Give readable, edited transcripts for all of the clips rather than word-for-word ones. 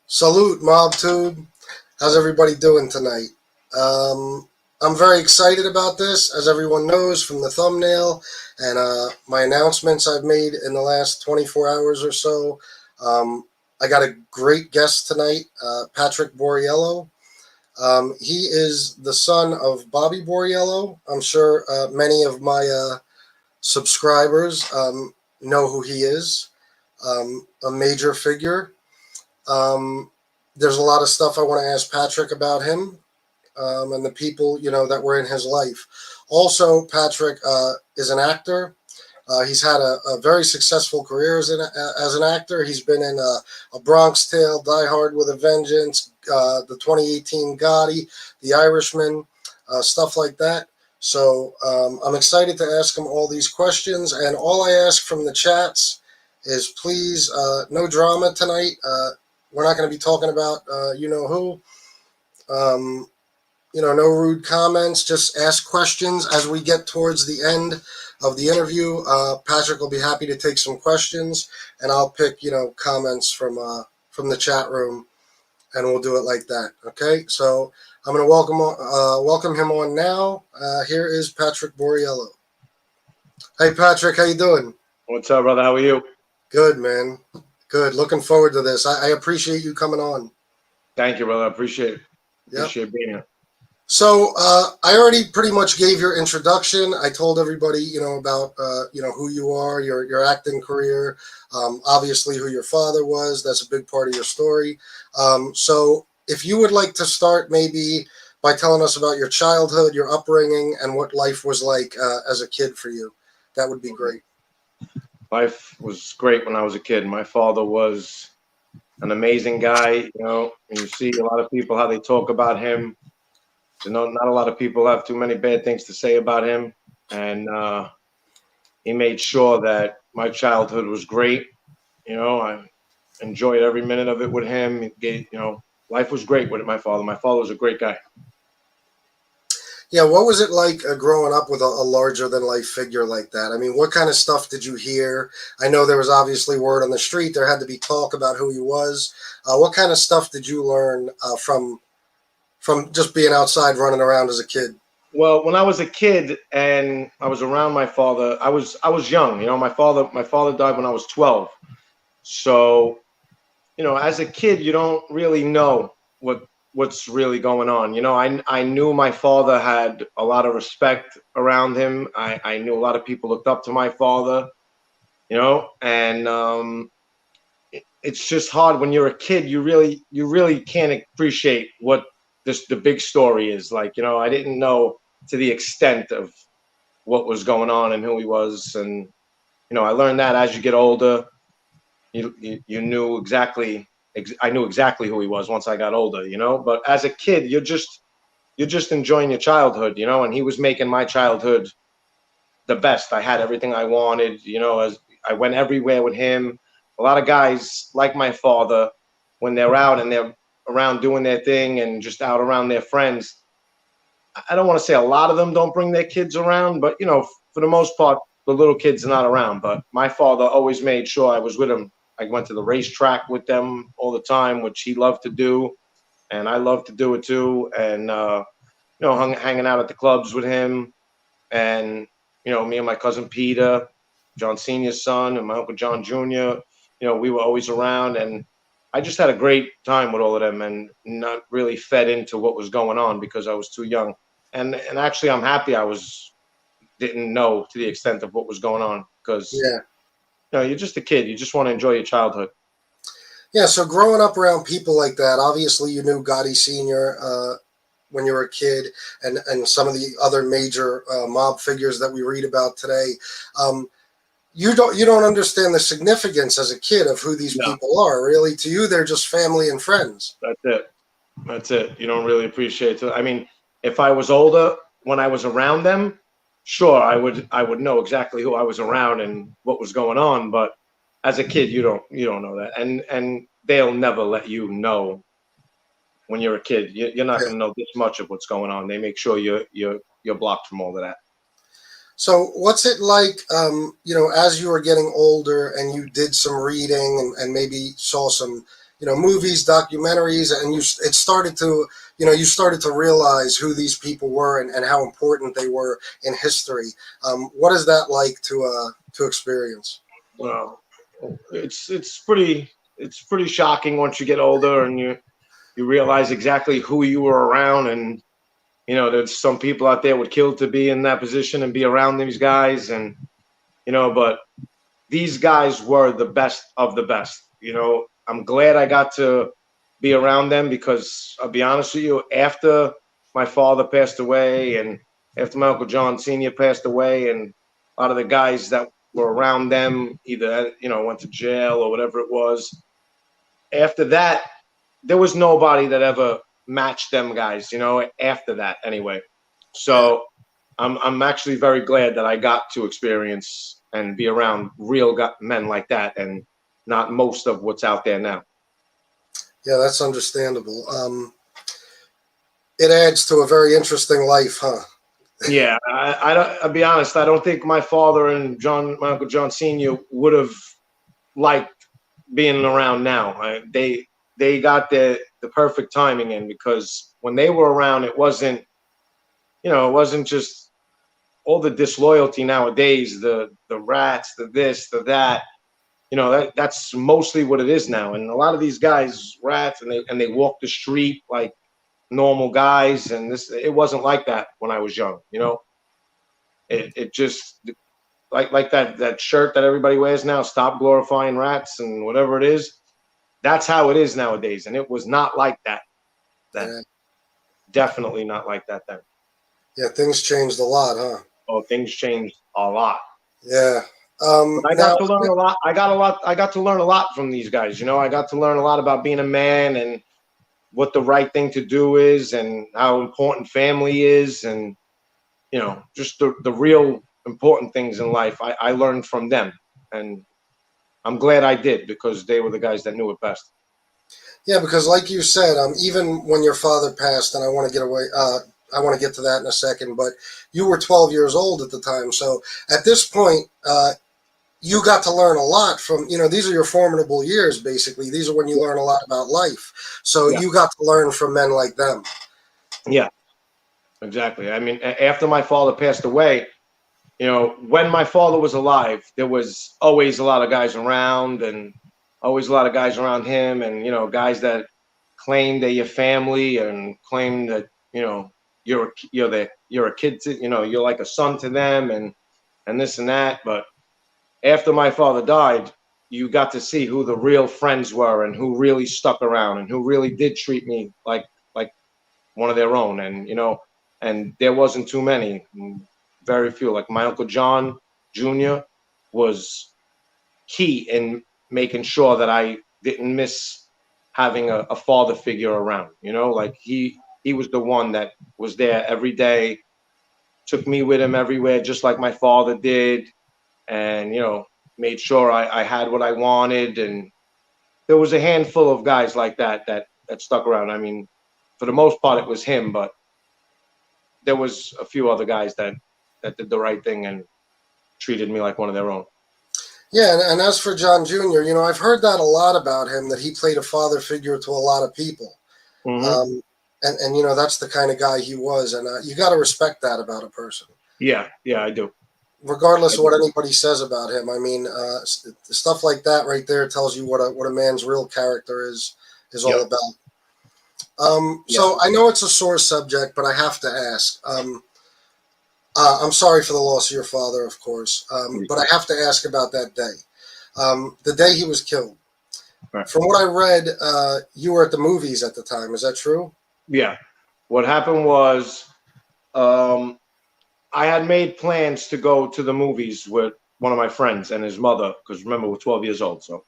Salute, MobTube. How's everybody doing tonight? I'm very excited about this, as everyone knows from the thumbnail and my announcements I've made in the last 24 hours or so. I got a great guest tonight, Patrick Borriello. He is the son of Bobby Borriello. I'm sure many of my subscribers know who he is, a major figure. Um, there's a lot of stuff I want to ask Patrick about him and the people that were in his life. Also, Patrick is an actor. He's had a very successful career as an actor. He's been in A Bronx Tale, Die Hard with a Vengeance, the 2018 Gotti, The Irishman, stuff like that. So I'm excited to ask him all these questions. And all I ask from the chats is please, no drama tonight. We're not going to be talking about you know who. Um, no rude comments. Just ask questions as we get towards the end of the interview. Patrick will be happy to take some questions, and I'll pick comments from the chat room, and we'll do it like that. Okay. So I'm going to welcome him on now. Here is Patrick Borriello. Hey Patrick, how you doing? What's up, brother? How are you? Good, man. Good. Looking forward to this. I appreciate you coming on. Thank you, brother. I appreciate it. Yep. Appreciate being here. So I already pretty much gave your introduction. I told everybody, about who you are, your acting career, obviously who your father was. That's a big part of your story. So if you would like to start maybe by telling us about your childhood, your upbringing, and what life was like as a kid for you, that would be great. Life was great when I was a kid. My father was an amazing guy. And you see a lot of people, how they talk about him. Not a lot of people have too many bad things to say about him. And he made sure that my childhood was great. I enjoyed every minute of it with him. Life was great with my father. My father was a great guy. Yeah, what was it like growing up with a larger than life figure like that? I mean, what kind of stuff did you hear? I know there was obviously word on the street. There had to be talk about who he was. What kind of stuff did you learn from just being outside running around as a kid? Well, when I was a kid and I was around my father, I was young. My father died when I was 12. So, as a kid, you don't really know what's really going on. I knew my father had a lot of respect around him. I knew a lot of people looked up to my father, and it's just hard when you're a kid. You really can't appreciate what the big story is. Like, I didn't know to the extent of what was going on and who he was. And, I learned that as you get older, you knew exactly. I knew exactly who he was once I got older, but as a kid, you're just enjoying your childhood, and he was making my childhood the best. I had everything I wanted, as I went everywhere with him. A lot of guys like my father, when they're out and they're around doing their thing and just out around their friends, I don't want to say a lot of them don't bring their kids around, but for the most part, the little kids are not around. But my father always made sure I was with him. I went to the racetrack with them all the time, which he loved to do, and I loved to do it too. And hanging out at the clubs with him, and me and my cousin Peter, John Senior's son, and my uncle John Jr. We were always around, and I just had a great time with all of them, and not really fed into what was going on because I was too young. And actually, I'm happy didn't know to the extent of what was going on, because you're just a kid. You just want to enjoy your childhood. Yeah, so growing up around people like that, obviously you knew Gotti Sr. When you were a kid, and some of the other major mob figures that we read about today. You don't understand the significance as a kid of who these people are. Really, to you, they're just family and friends. That's it. You don't really appreciate it. I mean, if I was older, when I was around them, sure, I would know exactly who I was around and what was going on. But as a kid, you don't know that, and they'll never let you know. When you're a kid, you're not going to know this much of what's going on. They make sure you're blocked from all of that. So what's it like, as you were getting older and you did some reading and maybe saw some, movies, documentaries, and it started to, you started to realize who these people were and how important they were in history. What is that like to experience? Well, it's pretty shocking once you get older and you realize exactly who you were around. And there's some people out there would kill to be in that position and be around these guys. And but these guys were the best of the best. I'm glad I got to be around them, because I'll be honest with you, after my father passed away and after my Uncle John Sr. passed away, and a lot of the guys that were around them either went to jail or whatever it was, after that there was nobody that ever matched them guys, after that anyway. Yeah. So I'm actually very glad that I got to experience and be around real men like that, and not most of what's out there now. Yeah, that's understandable. It adds to a very interesting life, huh? Yeah, I don't. I'll be honest. I don't think my father and my Uncle John Sr. would have liked being around now. They got the perfect timing in, because when they were around, it wasn't just all the disloyalty nowadays, the rats, the this, the that. That's mostly what it is now. And a lot of these guys, rats, and they walk the street like normal guys. And it wasn't like that when I was young. It just like that shirt that everybody wears now, stop glorifying rats and whatever it is. That's how it is nowadays. And it was not like that then. Yeah, Definitely not like that then. yeah, things changed a lot, huh? Oh, things changed a lot. Yeah. But I Now, got to learn a lot. I got to learn a lot from these guys. I got to learn a lot about being a man and what the right thing to do is, and how important family is, and just the real important things in life. I learned from them, and I'm glad I did, because they were the guys that knew it best. yeah, because like you said, even when your father passed, and I want to get to that in a second, but you were 12 years old at the time. So at this point, you got to learn a lot from, these are your formidable years, basically. These are when you learn a lot about life. So Yeah, you got to learn from men like them. yeah, exactly. I mean, after my father passed away, when my father was alive, there was always a lot of guys around, and always a lot of guys around him, and guys that claim they're your family and claim that you're a kid to, you're like a son to them, and this and that. But after my father died, you got to see who the real friends were, and who really stuck around, and who really did treat me like one of their own. And there wasn't too many, very few. Like my Uncle John Jr. was key in making sure that I didn't miss having a father figure around. Like he was the one that was there every day, took me with him everywhere, just like my father did, and made sure I had what I wanted. And there was a handful of guys like that stuck around. I mean, for the most part, it was him, but there was a few other guys that did the right thing and treated me like one of their own. Yeah, and as for John Jr., I've heard that a lot about him, that he played a father figure to a lot of people. Hmm. Um, and that's the kind of guy he was. And you got to respect that about a person, Yeah, yeah, I do. I regardless of what do. anybody says about him. I mean, stuff like that right there tells you what a man's real character is all Yep. about. Yeah. So I know it's a sore subject, but I have to ask. I'm sorry for the loss of your father, of course, but I have to ask about that day, the day he was killed. Right. From what I read, you were at the movies at the time. Is that true? Yeah. What happened was, um, I had made plans to go to the movies with one of my friends and his mother, because remember, we're 12 years old. So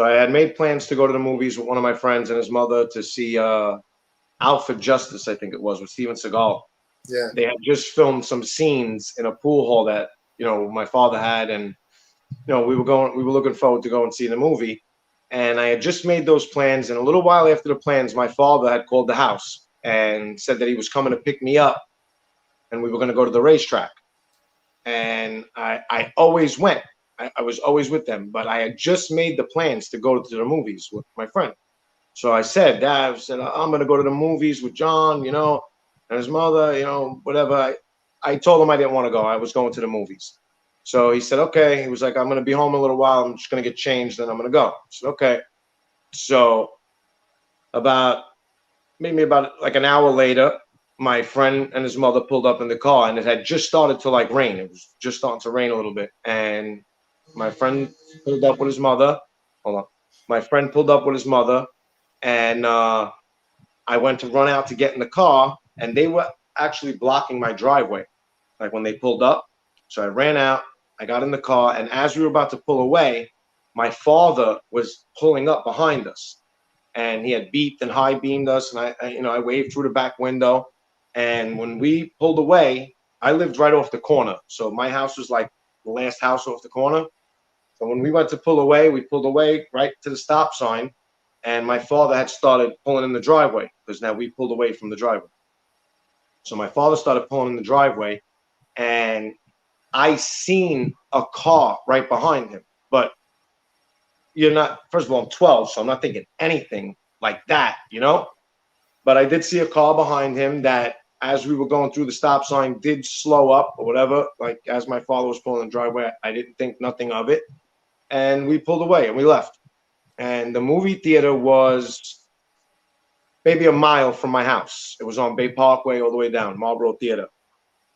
I had made plans to go to the movies with one of my friends and his mother to see Out for Justice, I think it was, with Steven Seagal. Yeah. They had just filmed some scenes in a pool hall that my father had, and we were looking forward to go and see the movie. And I had just made those plans, and a little while after the plans, my father had called the house and said that he was coming to pick me up, and we were going to go to the racetrack. And I always went. I was always with them, but I had just made the plans to go to the movies with my friend. So I said, Dad, I said, I'm going to go to the movies with John, and his mother, whatever. I told him I didn't want to go. I was going to the movies. So he said, okay. He was like, I'm going to be home a little while. I'm just going to get changed, and I'm going to go. I said, okay. So maybe about like an hour later, my friend and his mother pulled up in the car, and it had just started to like rain. It was just starting to rain a little bit. And my friend pulled up with his mother. Hold on. My friend pulled up with his mother, and I went to run out to get in the car, and they were actually blocking my driveway, like when they pulled up. So I ran out, I got in the car, and as we were about to pull away, my father was pulling up behind us, and he had beeped and high beamed us, and I waved through the back window, and when we pulled away, I lived right off the corner, so my house was like the last house off the corner. So when we went to pull away, we pulled away right to the stop sign, and my father had started pulling in the driveway because now we pulled away from the driveway. So my father started pulling in the driveway, and I seen a car right behind him. But first of all, I'm 12, so I'm not thinking anything like that, But I did see a car behind him that, as we were going through the stop sign, did slow up or whatever. Like as my father was pulling the driveway, I didn't think nothing of it. And we pulled away and we left. And the movie theater was maybe a mile from my house. It was on Bay Parkway all the way down, Marlboro Theater.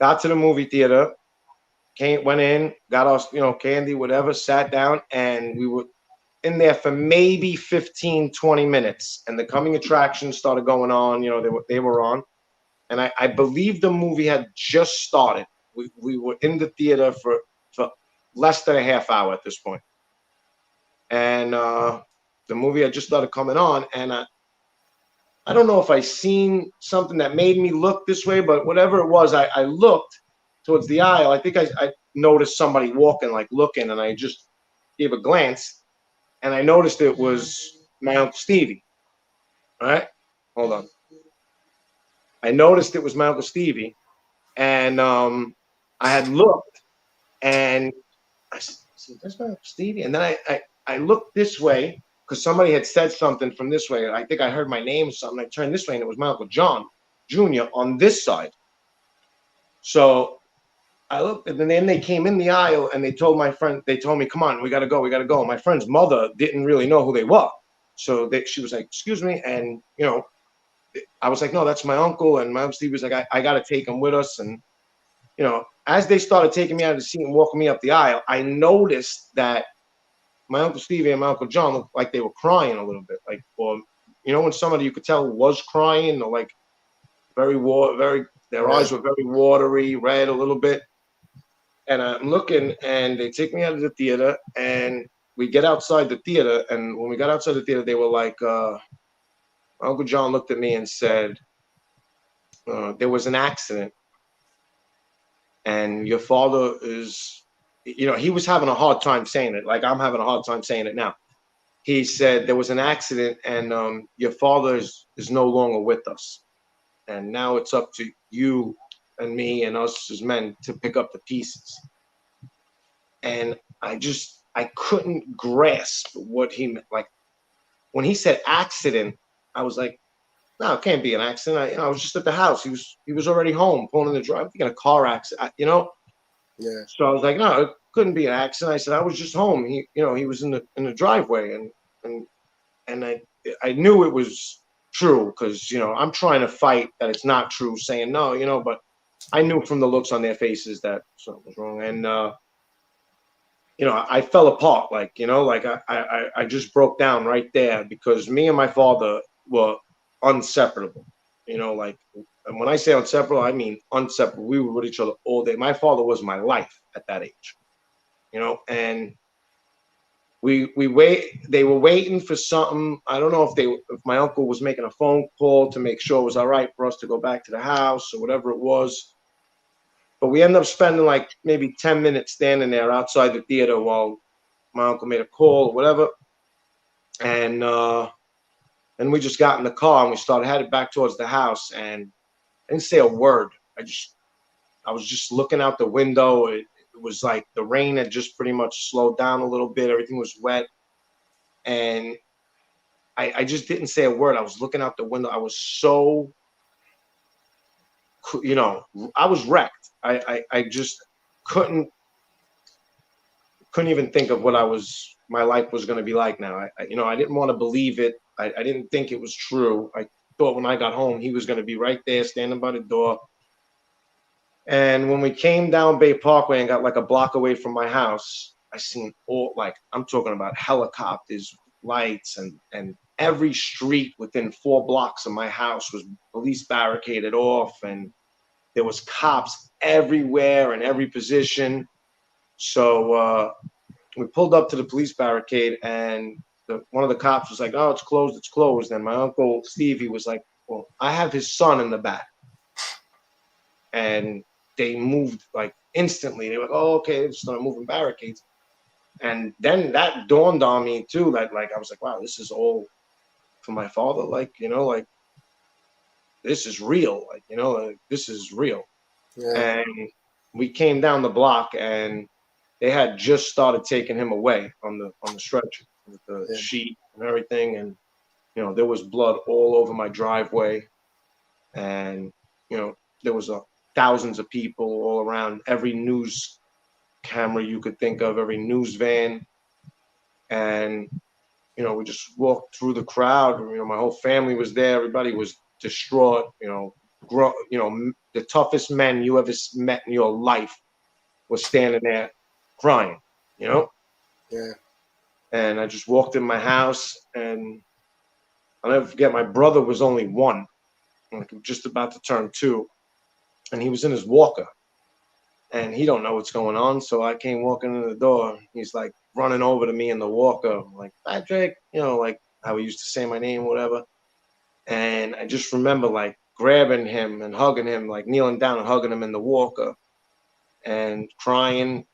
Got to the movie theater, went in, got us, candy, whatever, sat down, and we were in there for maybe 15, 20 minutes. And the coming attractions started going on, they were on. And I believe the movie had just started. We were in the theater for less than a half hour at this point. And the movie had just started coming on, and I don't know if I seen something that made me look this way, but whatever it was, I looked towards the aisle. I think I noticed somebody walking, like looking, and I just gave a glance, and I noticed it was my Uncle Stevie. All right, hold on. I noticed it was my Uncle Stevie, and I had looked, and I said, "That's my Uncle Stevie." And then I looked this way because somebody had said something from this way. I think I heard my name or something. I turned this way, and it was my Uncle John Jr. on this side. So I looked, and then they came in the aisle, and they told me, "Come on, we got to go, we got to go." My friend's mother didn't really know who they were. So she was like, "Excuse me." And, I was like, "No, that's my uncle." And my Uncle Steve was like, I got to take him with us. And, as they started taking me out of the seat and walking me up the aisle, I noticed that my Uncle Stevie and my Uncle John looked like they were crying a little bit. Like, or, when somebody you could tell was crying, or like their eyes were very watery, red a little bit. And I'm looking, and they take me out of the theater, and we get outside the theater. And when we got outside the theater, they were like, Uncle John looked at me and said, there was an accident, and your father is, he was having a hard time saying it. Like I'm having a hard time saying it now. He said there was an accident, and your father is no longer with us. And now it's up to you and me and us as men to pick up the pieces. And I couldn't grasp what he meant. Like when he said accident, I was like, no, it can't be an accident. I was just at the house. He was already home, pulling in the drive. I'm thinking a car accident, Yeah. So I was like, no, it couldn't be an accident. I said, I was just home. He was in the driveway, and I knew it was true because I'm trying to fight that it's not true, saying no, but I knew from the looks on their faces that something was wrong. And I fell apart, like I just broke down right there because me and my father were inseparable. And when I say inseparable, I mean inseparable. We were with each other all day. My father was my life at that age. And we they were waiting for something. I don't know if my uncle was making a phone call to make sure it was all right for us to go back to the house or whatever it was. But we ended up spending like maybe 10 minutes standing there outside the theater while my uncle made a call or whatever. And then we just got in the car and we started headed back towards the house, and I didn't say a word. I was just looking out the window. It was like the rain had just pretty much slowed down a little bit. Everything was wet. And I just didn't say a word. I was looking out the window. I was so, you know, I was wrecked. I just couldn't even think of what my life was going to be like now. You know, I didn't want to believe it. I didn't think it was true. I thought when I got home, he was going to be right there standing by the door. And when we came down Bay Parkway and got like a block away from my house, I seen all, like, I'm talking about helicopters, lights, and every street within 4 blocks of my house was police barricaded off, and there was cops everywhere in every position. So we pulled up to the police barricade, and one of the cops was like, "Oh, it's closed, it's closed." And my uncle Steve, he was like, "Well, I have his son in the back," and they moved like instantly. They were like, "Oh, okay," they started moving barricades. And then that dawned on me too, that like I was like, "Wow, this is all for my father." Like, you know, like this is real. Like, you know, like, this is real. Yeah. And we came down the block, and they had just started taking him away on the stretcher with the Yeah. sheet and everything. And you know, there was blood all over my driveway, and you know, there was thousands of people all around, every news camera you could think of, every news van. And you know, we just walked through the crowd. You know, my whole family was there. Everybody was distraught. You know, the toughest men you ever met in your life was standing there crying. You know. Yeah. And I just walked in my house, and I'll never forget, my brother was only 1, like just about to turn 2, and he was in his walker, and he don't know what's going on. So I came walking in the door. He's like running over to me in the walker, like, "Patrick," you know, like how he used to say my name, whatever. And I just remember like grabbing him and hugging him, like kneeling down and hugging him in the walker and crying.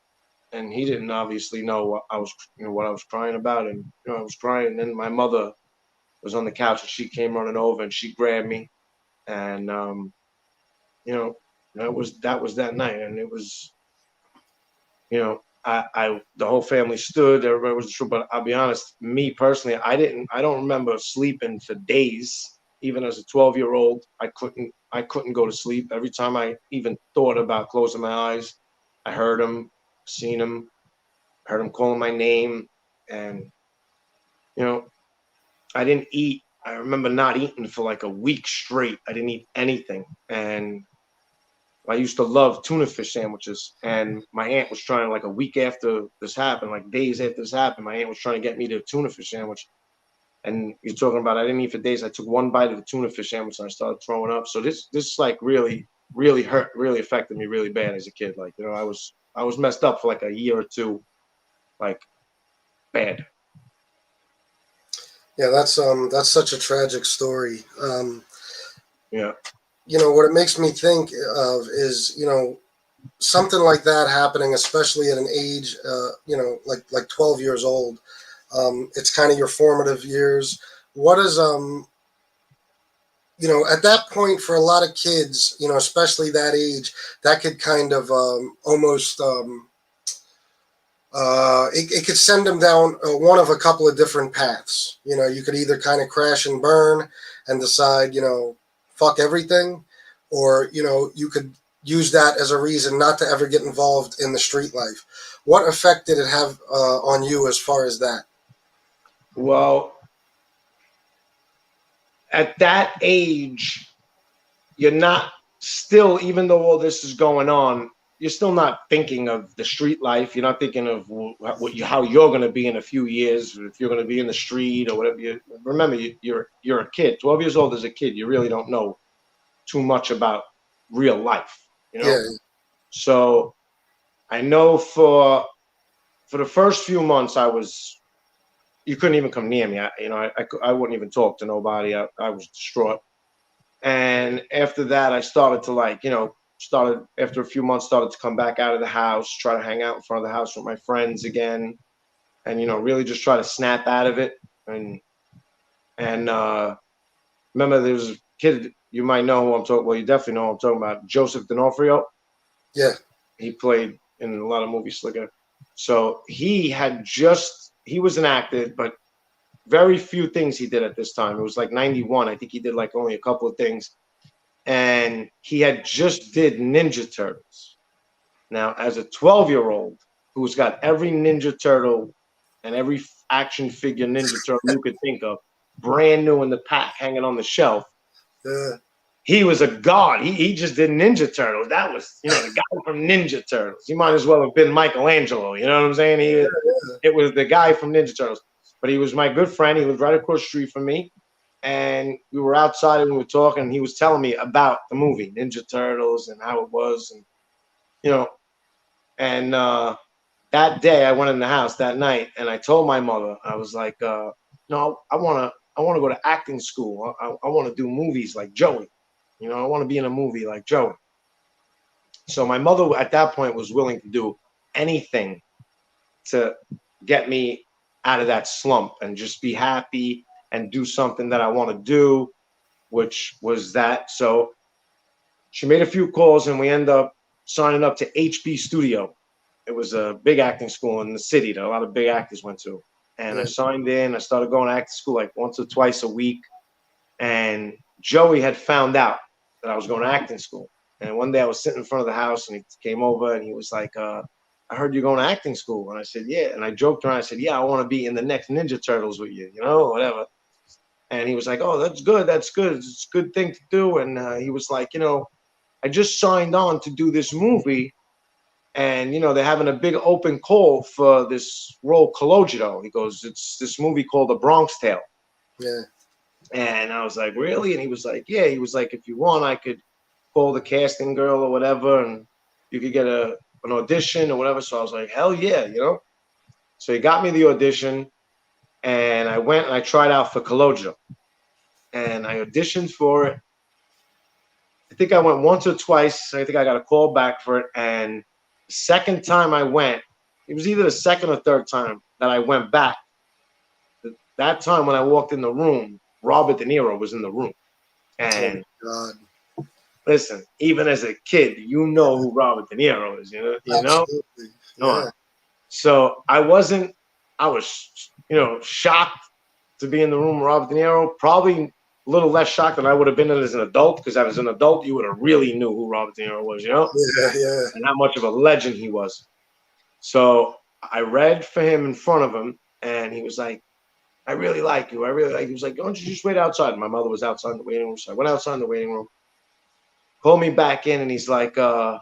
And he didn't obviously know what I was, you know, what I was crying about. And you know, I was crying. And then my mother was on the couch, and she came running over, and she grabbed me. And you know, that was that night. And it was, you know, I the whole family stood, everybody was true. But I'll be honest, me personally, I don't remember sleeping for days. Even as a 12-year-old, I couldn't go to sleep. Every time I even thought about closing my eyes, I heard him, seen him, heard him calling my name. And you know, I didn't eat. I remember not eating for like a week straight. I didn't eat anything. And I used to love tuna fish sandwiches. And my aunt was trying, like a week after this happened, like days after this happened, my aunt was trying to get me to a tuna fish sandwich. And you're talking about I didn't eat for days. I took 1 bite of the tuna fish sandwich, and I started throwing up. So this like really, really hurt, really affected me really bad as a kid. Like, you know, I was messed up for like a year or 2, like bad. Yeah, that's such a tragic story. Yeah. You know, what it makes me think of is, you know, something like that happening, especially at an age, you know, like 12 years old. It's kind of your formative years. What is you know, at that point for a lot of kids, you know, especially that age, that could kind of almost it could send them down one of a couple of different paths. You know, you could either kind of crash and burn and decide, you know, fuck everything, or, you know, you could use that as a reason not to ever get involved in the street life. What effect did it have on you as far as that? Well, at that age, you're not still, even though all this is going on, you're still not thinking of the street life. You're not thinking of how you're going to be in a few years, if you're going to be in the street or whatever. Remember, you're a kid. 12 years old as a kid, you really don't know too much about real life, you know. Yeah, So I know for the first few months, you couldn't even come near me. I wouldn't even talk to nobody. I was distraught. And after that, I started to, like, you know, after a few months, started to come back out of the house, try to hang out in front of the house with my friends again, and, you know, really just try to snap out of it. And remember, there was a kid, you might know who I'm talking. Well, you definitely know who I'm talking about, Joseph D'Onofrio. yeah, He played in a lot of movies, Slicker. So he was an actor, but very few things he did at this time. It was like 91. I think he did like only a couple of things. And he had just did Ninja Turtles. Now, as a 12-year-old who's got every Ninja Turtle and every action figure Ninja Turtle you could think of, brand new in the pack, hanging on the shelf, Yeah. he was a god. He just did Ninja Turtles. That was, the guy from Ninja Turtles. He might as well have been Michelangelo. You know what I'm saying? It was the guy from Ninja Turtles. But he was my good friend. He lived right across the street from me. And we were outside and we were talking. And he was telling me about the movie Ninja Turtles and how it was, and And that day, I went in the house that night, and I told my mother, I was like, "No, I want to go to acting school. I want to do movies like Joey. I want to be in a movie like Joey." So my mother at that point was willing to do anything to get me out of that slump and just be happy and do something that I want to do, which was that. So she made a few calls, and we ended up signing up to HB Studio. It was a big acting school in the city that a lot of big actors went to. And I signed in. I started going to acting school like once or twice a week. And Joey had found out that I was going to acting school. And one day I was sitting in front of the house, and he came over, and he was like, "I heard you're going to acting school." And I said, "Yeah." And I joked around. I said, "Yeah, I want to be in the next Ninja Turtles with you, whatever." And he was like, "Oh, that's good. That's good. It's a good thing to do." And he was like, "I just signed on to do this movie. And, they're having a big open call for this role, Cologito." He goes, "It's this movie called The Bronx Tale." Yeah. And I was like, "Really?" And he was like, "Yeah." He was like, "If you want, I could call the casting girl or whatever, and you could get an audition or whatever." So I was like, "Hell yeah," So he got me the audition, and I went and I tried out for Cologito. And I auditioned for it. I think I went once or twice. I think I got a call back for it. And the second time I went, it was either the second or third time that I went back. That time when I walked in the room, Robert De Niro was in the room. And God. listen, even as a kid, you know who Robert De Niro is, Absolutely. Yeah. So I was, shocked to be in the room with Robert De Niro. Probably a little less shocked than I would have been as an adult, because as an adult, you would have really knew who Robert De Niro was, Yeah. Yeah. and how much of a legend he was. So I read for him in front of him, and he was like, "I really like you. I really like you." He was like, "Why don't you just wait outside?" And my mother was outside in the waiting room. So I went outside in the waiting room, called me back in, and he's like, "I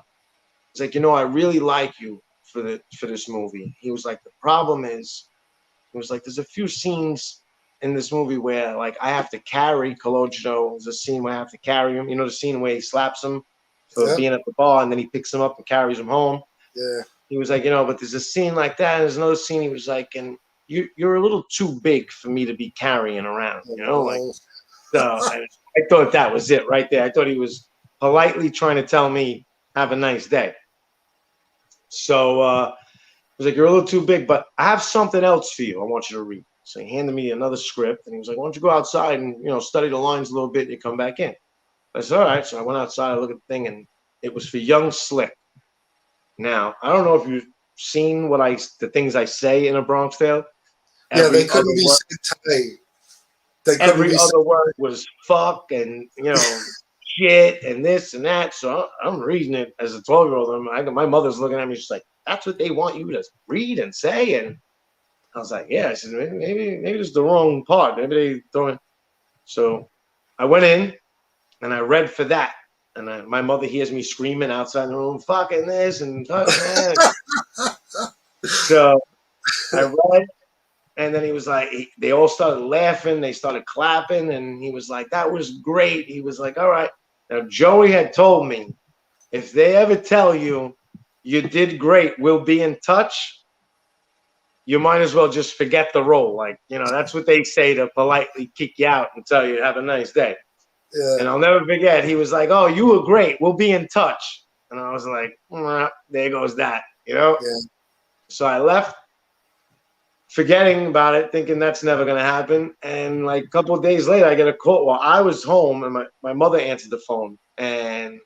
really like you for this movie." He was like, "The problem is," he was like, "there's a few scenes in this movie where like I have to carry Cologito. There's a scene where I have to carry him. The scene where he slaps him for being at the bar, and then he picks him up and carries him home." Yeah. He was like, "But there's a scene like that. And there's another scene." He was like, "And you're a little too big for me to be carrying around." And I thought that was it right there. I thought he was politely trying to tell me, "Have a nice day." So I was like, "You're a little too big, but I have something else for you. I want you to read." So he handed me another script, and he was like, "Why don't you go outside and study the lines a little bit, and you come back in?" I said, "All right." So I went outside, I looked at the thing, and it was for Young Slick. Now, I don't know if you've seen the things I say in A Bronx Tale. Yeah, they couldn't be said today. Every other word was fuck and shit and this and that. So I'm reading it as a 12-year-old. My mother's looking at me. She's like, "That's what they want you to read and say." And I was like, "Yeah." I said, maybe this is the wrong part. Maybe they throwing. So I went in and I read for that. And my mother hears me screaming outside the room, "Fucking this and fucking that." So I read, and then he was like, they all started laughing. They started clapping, and he was like, "That was great." He was like, "All right." Now, Joey had told me, if they ever tell you you did great, we'll be in touch, you might as well just forget the role. Like, that's what they say to politely kick you out and tell you, "Have a nice day." Yeah. And I'll never forget, he was like, "Oh, you were great. We'll be in touch." And I was like, there goes that, Yeah. So I left, forgetting about it, thinking that's never going to happen. And like a couple of days later, I get a call. Well, I was home, and my mother answered the phone, and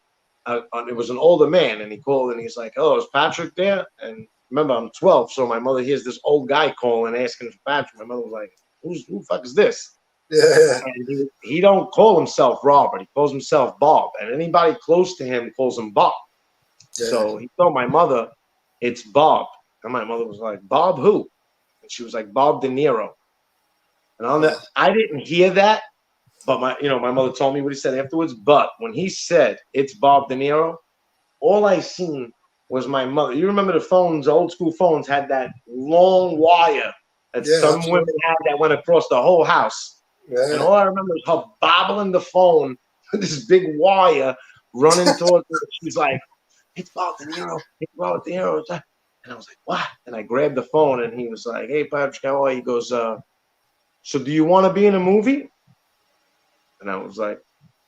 it was an older man, and he called, and he's like, "Oh, is Patrick there?" And remember, I'm 12, so my mother hears this old guy calling, asking for Patrick. My mother was like, who the fuck is this? Yeah. And he don't call himself Robert. He calls himself Bob. And anybody close to him calls him Bob. Yeah. So he told my mother, it's Bob. And my mother was like, Bob who? And she was like, Bob De Niro. And I didn't hear that, but my mother told me what he said afterwards. But when he said it's Bob De Niro, all I seen was my mother. You remember the phones, old school phones had that long wire that some absolutely. women had that went across the whole house. Yeah. And all I remember is her bobbling the phone with this big wire running towards her. She's like, it's Bob De Niro. It's Bob De Niro. And I was like, what? And I grabbed the phone and he was like, hey, Patrick, how are you? He goes, so do you want to be in a movie? And I was like,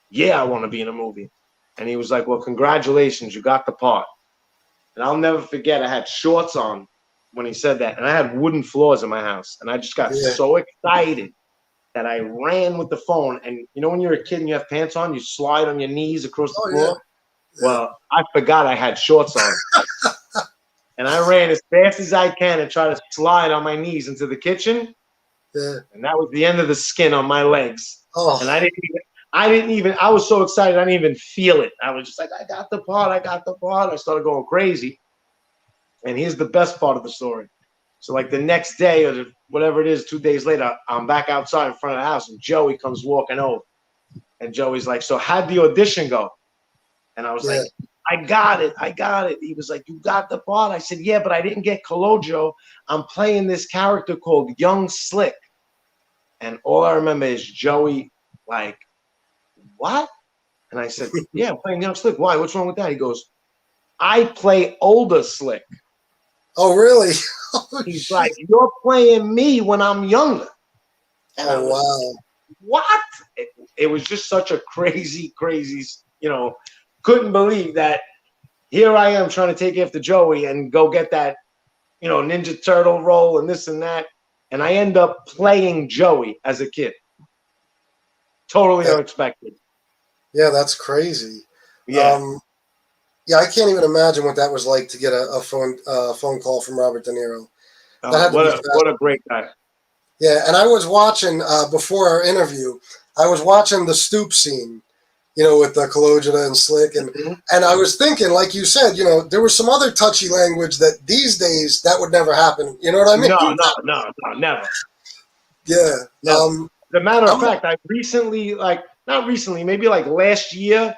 yeah, I want to be in a movie. And he was like, well, congratulations, you got the part. And I'll never forget, I had shorts on when he said that. And I had wooden floors in my house. And I just got so excited that I ran with the phone. And you know when you're a kid and you have pants on, you slide on your knees across the floor? Yeah. Well, I forgot I had shorts on. And I ran as fast as I can and tried to slide on my knees into the kitchen. Yeah. And that was the end of the skin on my legs. Oh. And I was so excited, I didn't even feel it. I was just like, I got the part. I started going crazy. And here's the best part of the story. So like the next day or whatever it is, 2 days later, I'm back outside in front of the house and Joey comes walking over. And Joey's like, so how'd the audition go? And I was like, I got it. He was like, you got the part? I said, yeah, but I didn't get Cologgio. I'm playing this character called Young Slick. And all I remember is Joey like, what? And I said, yeah, I'm playing Young Slick. Why? What's wrong with that? He goes, I play older Slick. Oh, really? He's like, you're playing me when I'm younger. And wow. What? It was just such a crazy, couldn't believe that here I am trying to take after Joey and go get that, Ninja Turtle role and this and that. And I end up playing Joey as a kid. Totally unexpected. Yeah, that's crazy. Yeah. Yeah, I can't even imagine what that was like to get a phone call from Robert De Niro. What a great guy. Yeah, and I was watching, before our interview, I was watching the stoop scene, with the Cologgio and Slick. And I was thinking, like you said, there was some other touchy language that these days that would never happen. You know what I mean? No, never. Yeah. No. As a matter of fact, I recently, not recently, maybe like last year,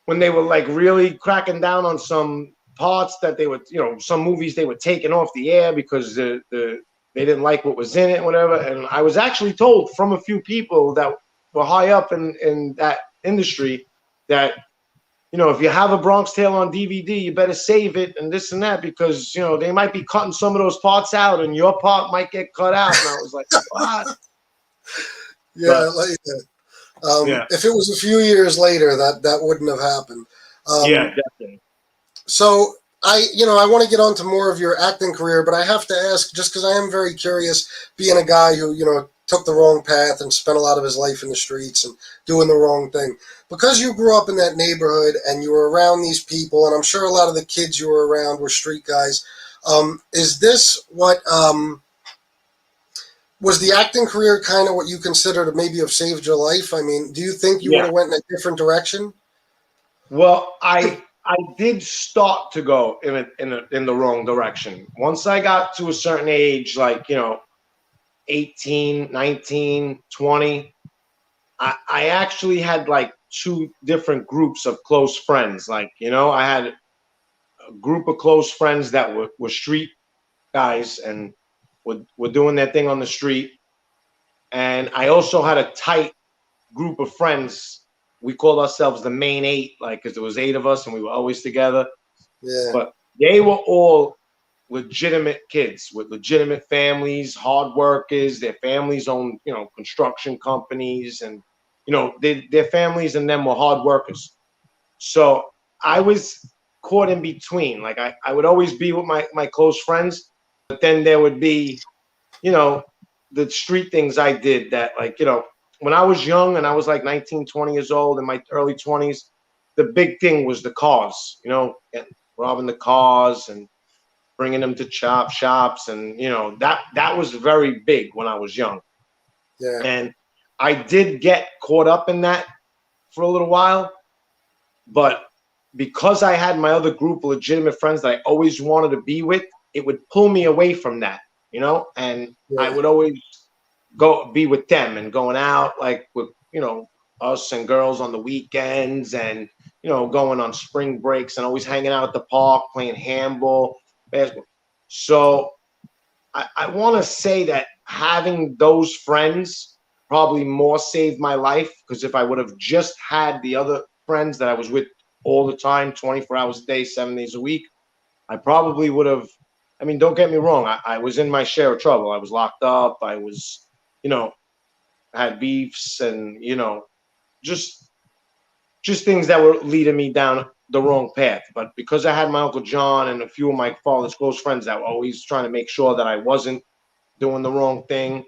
when they were like really cracking down on some parts that they would, some movies they were taking off the air because they didn't like what was in it and whatever. And I was actually told from a few people that were high up in that industry that, if you have a Bronx Tale on DVD, you better save it and this and that because, they might be cutting some of those parts out and your part might get cut out. And I was like, what? If it was a few years later, that wouldn't have happened. Yeah, definitely. So I want to get on to more of your acting career, but I have to ask, just because I am very curious, being a guy who, took the wrong path and spent a lot of his life in the streets and doing the wrong thing. Because you grew up in that neighborhood and you were around these people, and I'm sure a lot of the kids you were around were street guys, is this what... was the acting career kind of what you consider to maybe have saved your life? I mean, do you think you would have went in a different direction? Well, I did start to go in the wrong direction. Once I got to a certain age, 18, 19, 20, I actually had two different groups of close friends. I had a group of close friends that were street guys and were doing their thing on the street. And I also had a tight group of friends. We called ourselves the main eight, because there was 8 of us and we were always together. Yeah. But they were all legitimate kids with legitimate families, hard workers. Their families owned, construction companies, and their families and them were hard workers. So I was caught in between. I would always be with my close friends, but then there would be, the street things I did that, when I was young and I was 19, 20 years old in my early 20s, the big thing was the cars, robbing the cars and bringing them to chop shops. And, that was very big when I was young. Yeah. And I did get caught up in that for a little while, but because I had my other group of legitimate friends that I always wanted to be with, it would pull me away from that, you know? And I Yeah. would always go be with them and going out like with, you know, us and girls on the weekends and, you know, going on spring breaks and always hanging out at the park, playing handball, basketball. So I want to say that having those friends probably more saved my life, because if I would have just had the other friends that I was with all the time, 24 hours a day, 7 days a week, I probably would have. I mean, don't get me wrong. I was in my share of trouble. I was locked up. I was, you know, had beefs and, you know, just things that were leading me down the wrong path. But because I had my Uncle John and a few of my father's close friends that were always trying to make sure that I wasn't doing the wrong thing,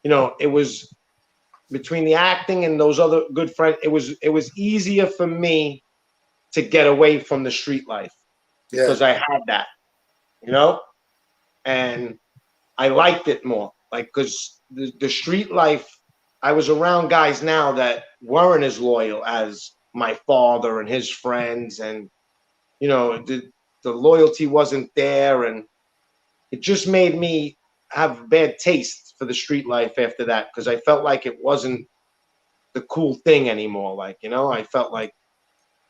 you know, it was between the acting and those other good friends, it was easier for me to get away from the street life Yeah. because I had that, you know, and I liked it more. Like, because the street life, I was around guys now that weren't as loyal as my father and his friends, and you know, the loyalty wasn't there, and it just made me have bad taste for the street life after that because I felt like it wasn't the cool thing anymore. Like, you know, I felt like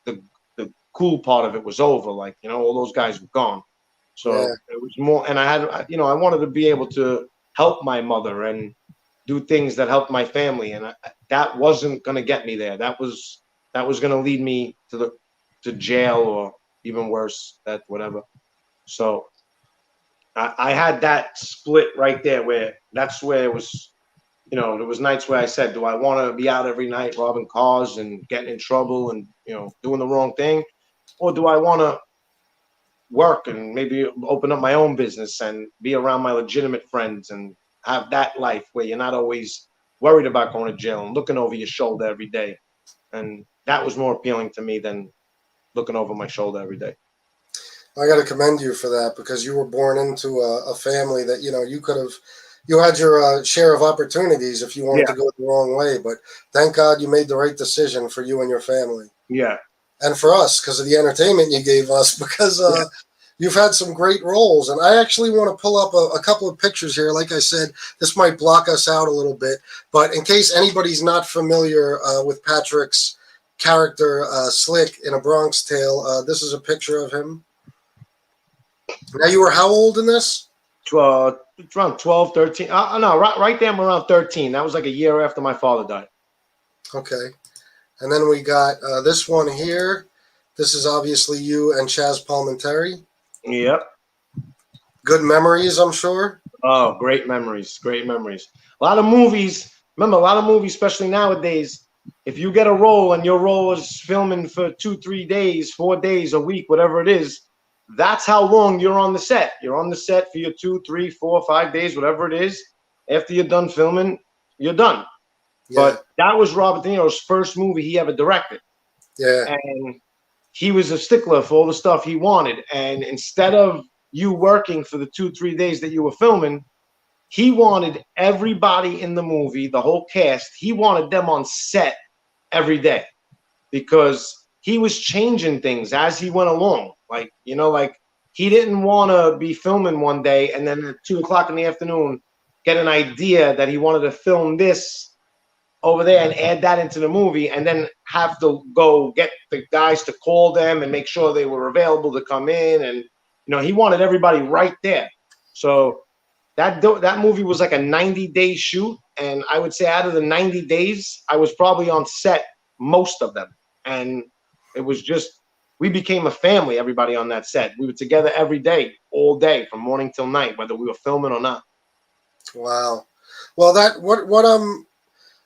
the the cool part of it was over. Like, you know, all those guys were gone. Yeah. So it was more, and I had, you know, I wanted to be able to help my mother and do things that helped my family, and that wasn't going to get me there. That was going to lead me to jail or even worse, that whatever. So I had that split right there, where that's where it was. You know, there was nights where I said, "Do I want to be out every night robbing cars and getting in trouble and, you know, doing the wrong thing, or do I want to work and maybe open up my own business and be around my legitimate friends and have that life where you're not always worried about going to jail and looking over your shoulder every day?" And that was more appealing to me than looking over my shoulder every day. I got to commend you for that because you were born into a family that, you know, you could have, you had your share of opportunities if you wanted Yeah, to go the wrong way. But thank God you made the right decision for you and your family. yeah, And for us, because of the entertainment you gave us, because yeah. you've had some great roles. And I actually want to pull up a couple of pictures here. Like I said, this might block us out a little bit. But in case anybody's not familiar with Patrick's character, Slick, in A Bronx Tale, this is a picture of him. Now, you were how old in this? It's around 12, 13. No, right there, I'm around 13. That was like a year after my father died. Okay. And then we got this one here. This is obviously you and Chaz Palminteri. Yep. Good memories, I'm sure. Oh, great memories. Great memories. A lot of movies. Remember, a lot of movies, especially nowadays, if you get a role and your role is filming for 2, 3 days, 4 days, a week, whatever it is, that's how long you're on the set. You're on the set for your 2, 3, 4, 5 days, whatever it is. After you're done filming, you're done. Yeah. But that was Robert De Niro's first movie he ever directed. Yeah. And he was a stickler for all the stuff he wanted. And instead of you working for the 2, 3 days that you were filming, he wanted everybody in the movie, the whole cast, he wanted them on set every day because he was changing things as he went along. Like, you know, like he didn't want to be filming one day and then at 2 o'clock in the afternoon get an idea that he wanted to film this over there and add that into the movie and then have to go get the guys to call them and make sure they were available to come in. And, you know, he wanted everybody right there. So that movie was like a 90-day shoot, and I would say out of the 90 days, I was probably on set most of them. And it was just, we became a family, everybody on that set. We were together every day, all day, from morning till night, whether we were filming or not. Wow. Well, that what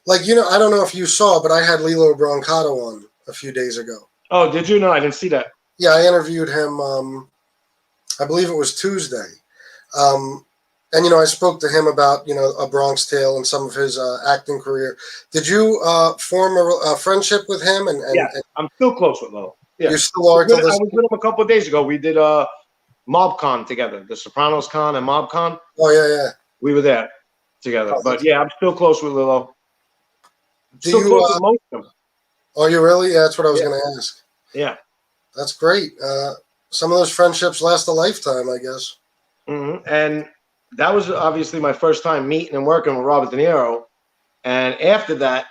like, you know, I don't know if you saw, but I had Lilo Brancato on a few days ago. Oh, did you? No, I didn't see that. Yeah, I interviewed him. I believe it was Tuesday. And, you know, I spoke to him about, you know, A Bronx Tale and some of his acting career. Did you form a friendship with him? Yeah, I'm still close with Lilo. Yeah, You still are till I this? was with him a couple of days ago. We did MobCon together, the Sopranos Con and MobCon. Oh, yeah, yeah. We were there. together. Oh, But yeah, I'm still close with Lilo. do Still you? close with most of them. Are you really? Yeah, that's what I was Yeah, going to ask. yeah. That's great. Some of those friendships last a lifetime, I guess. And that was obviously my first time meeting and working with Robert De Niro. And after that,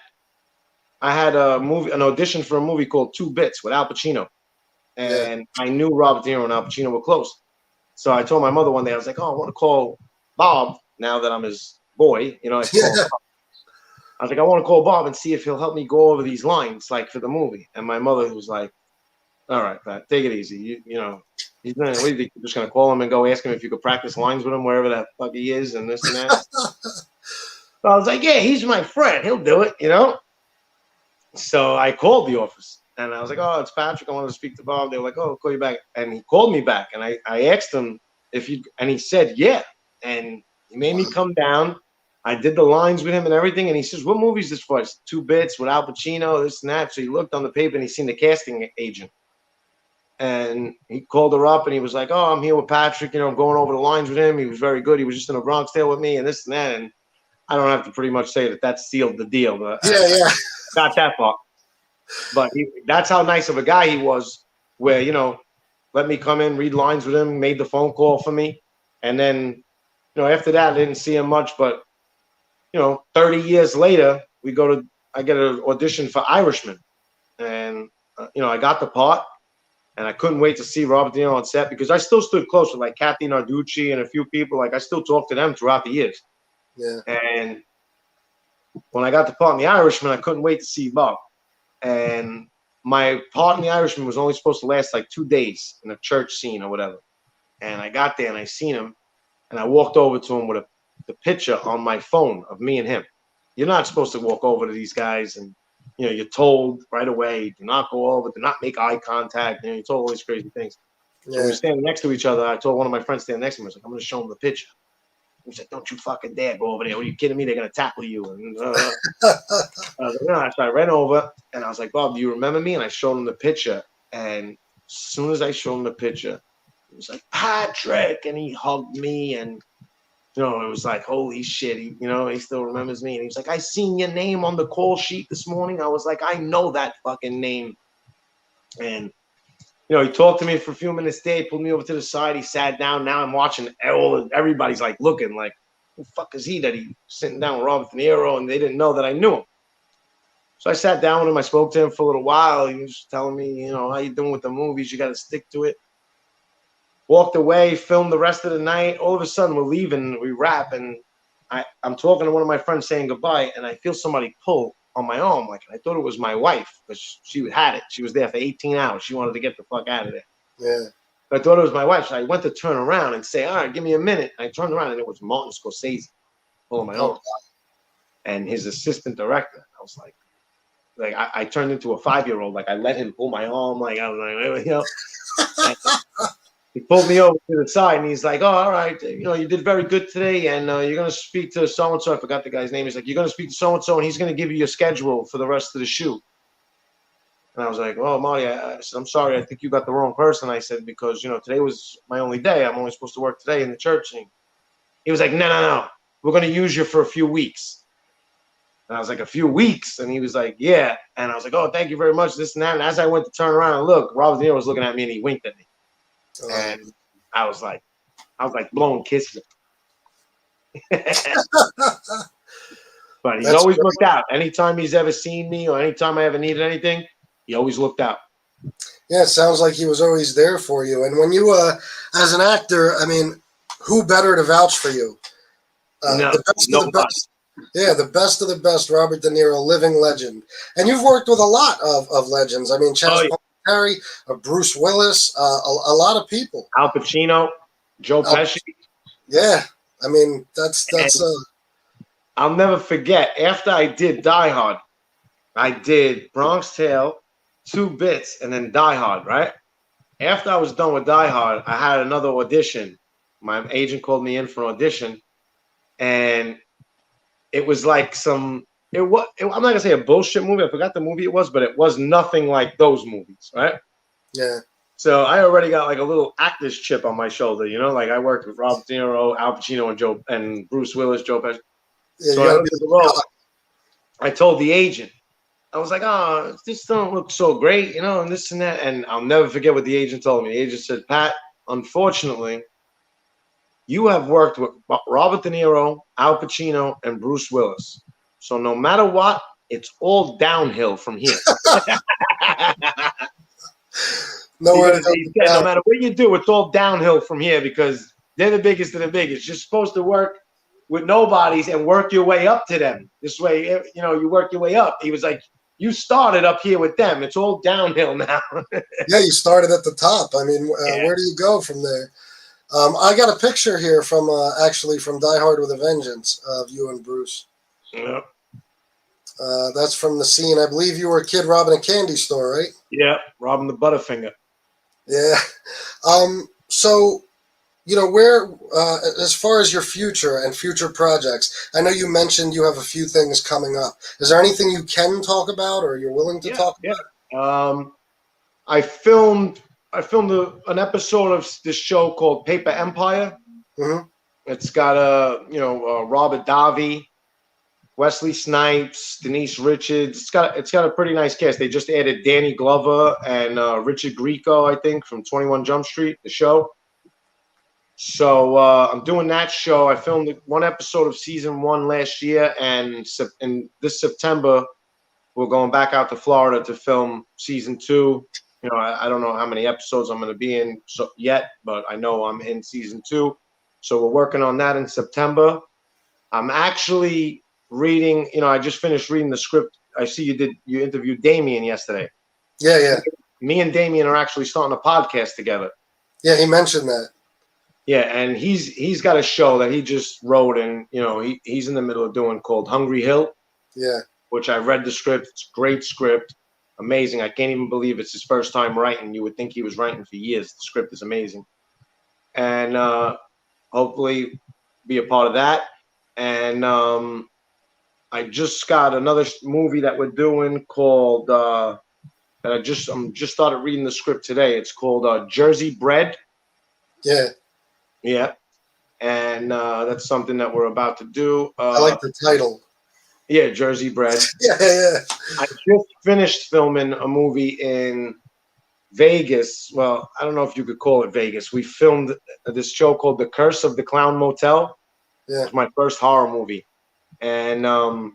I had an audition for a movie called Two Bits with Al Pacino. Yeah. And I knew Robert De Niro and Al Pacino were close. So I told my mother one day, I was like, oh, I want to call Bob now that I'm his boy. You know, I call him Yeah. Bob. I was like, I want to call Bob and see if he'll help me go over these lines, like for the movie. And my mother was like, all right, Pat, take it easy. You know, he's not, what do you think? You're just going to call him and go ask him if you could practice lines with him wherever that fuck he is and this and that. So I was like, yeah, he's my friend. He'll do it, you know? So I called the office and I was like, oh, it's Patrick. I want to speak to Bob. They were like, oh, I'll call you back. And he called me back and I asked him if he, and he said, yeah. And he made me come down. I did the lines with him and everything. And he says, what movie is this for? It's Two Bits with Al Pacino, this and that. So he looked on the paper and he seen the casting agent. And he called her up and he was like, oh, I'm here with Patrick. You know, I'm going over the lines with him. He was very good. He was just in a Bronx Tale with me and this and that. And I don't have to pretty much say that sealed the deal. But Yeah. got that far. But that's how nice of a guy he was, where, you know, let me come in, read lines with him, made the phone call for me. And then, you know, after that, I didn't see him much. But, you know, 30 years later, I get an audition for Irishman. And, you know, I got the part. And I couldn't wait to see Robert De Niro on set because I still stood close with like Kathy Narducci and a few people. Like I still talked to them throughout the years. Yeah. And when I got the part in The Irishman, I couldn't wait to see Bob. And my part in The Irishman was only supposed to last like 2 days in a church scene or whatever. And I got there and I seen him and I walked over to him with the picture on my phone of me and him. You're not supposed to walk over to these guys and, you know, you're told right away, do not go over, do not make eye contact. You know, you're told all these crazy things. So Yeah. we were standing next to each other. I told one of my friends standing next to me, I was like, I'm going to show him the picture. He was like, don't you fucking dare go over there. What are you kidding me? They're going to tackle you. And I was like, no. So I ran over and I was like, Bob, do you remember me? And I showed him the picture. And as soon as I showed him the picture, he was like, Patrick. And he hugged me. And, you know, it was like, holy shit. He still remembers me. And he was like, I seen your name on the call sheet this morning. I was like, I know that fucking name. And, you know, he talked to me for a few minutes there. He pulled me over to the side. He sat down. Now I'm watching everybody's like looking like, who the fuck is he that he's sitting down with Robert De Niro? And they didn't know that I knew him. So I sat down with him. I spoke to him for a little while. He was telling me, you know, how you doing with the movies? You got to stick to it. Walked away, filmed the rest of the night. All of a sudden, we're leaving. We wrap. And I'm talking to one of my friends saying goodbye. And I feel somebody pull on my arm. Like, I thought it was my wife because she had it. She was there for 18 hours. She wanted to get the fuck out of there. Yeah. But I thought it was my wife. So I went to turn around and say, all right, give me a minute. And I turned around and it was Martin Scorsese pulling my arm. And his assistant director. I was like I turned into a 5-year-old. Like I let him pull my arm. Like I was like, you know. He pulled me over to the side and he's like, oh, all right, you know, you did very good today. And you're going to speak to so-and-so. I forgot the guy's name. He's like, you're going to speak to so-and-so and he's going to give you your schedule for the rest of the shoot. And I was like, oh, Marty, I said, I'm sorry. I think you got the wrong person. I said, because, you know, today was my only day. I'm only supposed to work today in the church. And he was like, no. We're going to use you for a few weeks. And I was like, a few weeks? And he was like, yeah. And I was like, oh, thank you very much, this and that. And as I went to turn around and look, Robert De Niro was looking at me and he winked at me. And I was like blowing kisses. But he's always looked out. Anytime he's ever seen me or anytime I ever needed anything, he always looked out. Yeah, it sounds like he was always there for you. And when you, as an actor, I mean, who better to vouch for you? No, the best nobody. of the best. Yeah, the best of the best, Robert De Niro, living legend. And you've worked with a lot of legends. I mean, Terry, Bruce Willis, a lot of people. Al Pacino, Joe Pesci. Yeah, I mean, that's I'll never forget, after I did Die Hard, I did Bronx Tale, Two Bits, and then Die Hard, right? After I was done with Die Hard, I had another audition. My agent called me in for an audition, and it was like I'm not going to say a bullshit movie. I forgot the movie it was, but it was nothing like those movies, right? Yeah. So I already got like a little actor's chip on my shoulder, you know? Like I worked with Robert De Niro, Al Pacino, and Bruce Willis, Joe Pesci. Yeah, So you I gotta looked be at the the role. I told the agent, I was like, oh, this don't look so great, and this and that. And I'll never forget what the agent told me. The agent said, Pat, unfortunately, you have worked with Robert De Niro, Al Pacino, and Bruce Willis. So no matter what, it's all downhill from here. nowhere to Because go he but said, no down. matter what you do, it's all downhill from here because they're the biggest of the biggest. You're supposed to work with nobodies and work your way up to them. This way, you work your way up. He was like, you started up here with them. It's all downhill now. Yeah, you started at the top. I mean, Yeah. where do you go from there? I got a picture here from actually from Die Hard with a Vengeance of you and Bruce. Yeah. That's from the scene. I believe you were a kid robbing a candy store, right? Yeah. Robbing the Butterfinger. Yeah. So, where, as far as your future and future projects, I know you mentioned you have a few things coming up. Is there anything you can talk about or you're willing to Yeah. talk Yeah. about? I filmed an episode of this show called Paper Empire. Mm-hmm. It's got Robert Davi, Wesley Snipes, Denise Richards. It's got a pretty nice cast. They just added Danny Glover and Richard Grieco, I think, from 21 Jump Street, the show. So I'm doing that show. I filmed one episode of season 1 last year, and in this September we're going back out to Florida to film season 2. I don't know how many episodes I'm going to be in yet, but I know I'm in season 2. So we're working on that in September. I'm actually reading, I just finished reading the script. I see you interviewed Damien yesterday. Yeah. Me and Damien are actually starting a podcast together. Yeah, he mentioned that. Yeah, and he's got a show that he just wrote, and he's in the middle of doing called Hungry Hill. Yeah. Which I read the script. It's a great script, amazing. I can't even believe it's his first time writing. You would think he was writing for years. The script is amazing, and hopefully be a part of that. And I just got another movie that we're doing called that I'm just started reading the script today. It's called Jersey Bread. Yeah. Yeah, and that's something that we're about to do. I like the title. Yeah, Jersey Bread. Yeah. I just finished filming a movie in Vegas. Well, I don't know if you could call it Vegas. We filmed this show called The Curse of the Clown Motel. Yeah. It's my first horror movie. And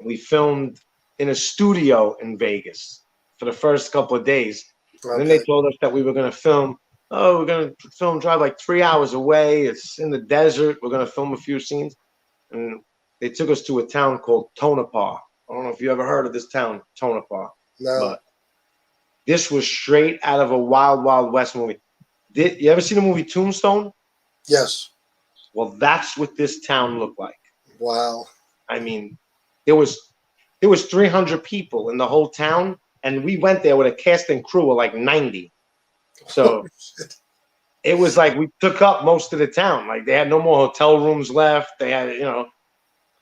we filmed in a studio in Vegas for the first couple of days. Okay. Then they told us that we were going to film. Oh, we're going to drive like 3 hours away. It's in the desert. We're going to film a few scenes. And they took us to a town called Tonopah. I don't know if you ever heard of this town, Tonopah. No. But this was straight out of a Wild Wild West movie. You ever see the movie Tombstone? Yes. Well, that's what this town looked like. Wow. I mean, there was 300 people in the whole town, and we went there with a cast and crew of like 90. So it was like we took up most of the town. Like they had no more hotel rooms left. They had,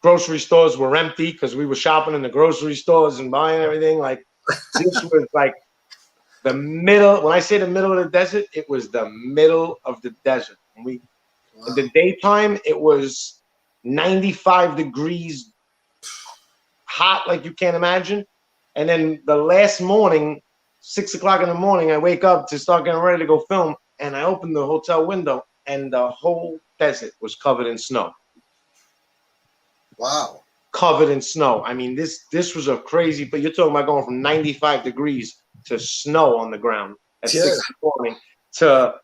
grocery stores were empty because we were shopping in the grocery stores and buying everything. Like this was like the middle. When I say the middle of the desert, it was the middle of the desert. And in the daytime, it was 95 degrees hot, like you can't imagine. And then the last morning, 6 o'clock in the morning, I wake up to start getting ready to go film, and I open the hotel window, and the whole desert was covered in snow. Wow. Covered in snow. I mean, this was a crazy, but you're talking about going from 95 degrees to snow on the ground at 6 in the morning to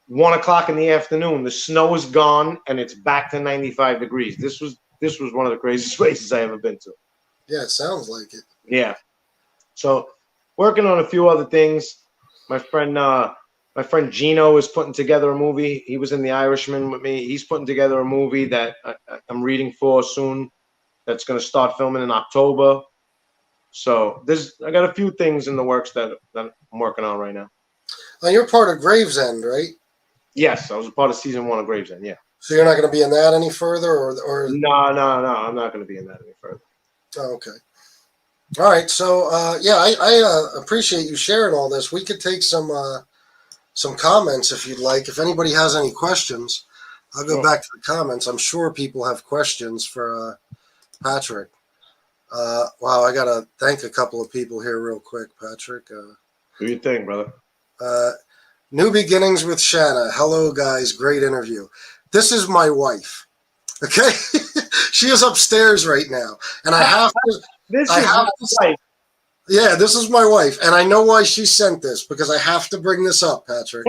1 o'clock in the afternoon. The snow is gone, and it's back to 95 degrees. This was one of the craziest places I ever been to. Yeah, it sounds like it. Yeah. So working on a few other things. My friend Gino is putting together a movie. He was in The Irishman with me. He's putting together a movie that I'm reading for soon. That's going to start filming in October. So I got a few things in the works that I'm working on right now. Now you're part of Gravesend, right? Yes, I was a part of season 1 of Gravesend. Yeah. So you're not going to be in that any further, or No. I'm not going to be in that any further. Oh, okay. All right. So I appreciate you sharing all this. We could take some comments if you'd like. If anybody has any questions, I'll go back to the comments. I'm sure people have questions for Patrick. Wow, I got to thank a couple of people here real quick, Patrick. Do you think, brother? New Beginnings with Shanna. Hello, guys. Great interview. This is my wife. Okay? She is upstairs right now. And I have to... This is my wife. Yeah, this is my wife. And I know why she sent this, because I have to bring this up, Patrick.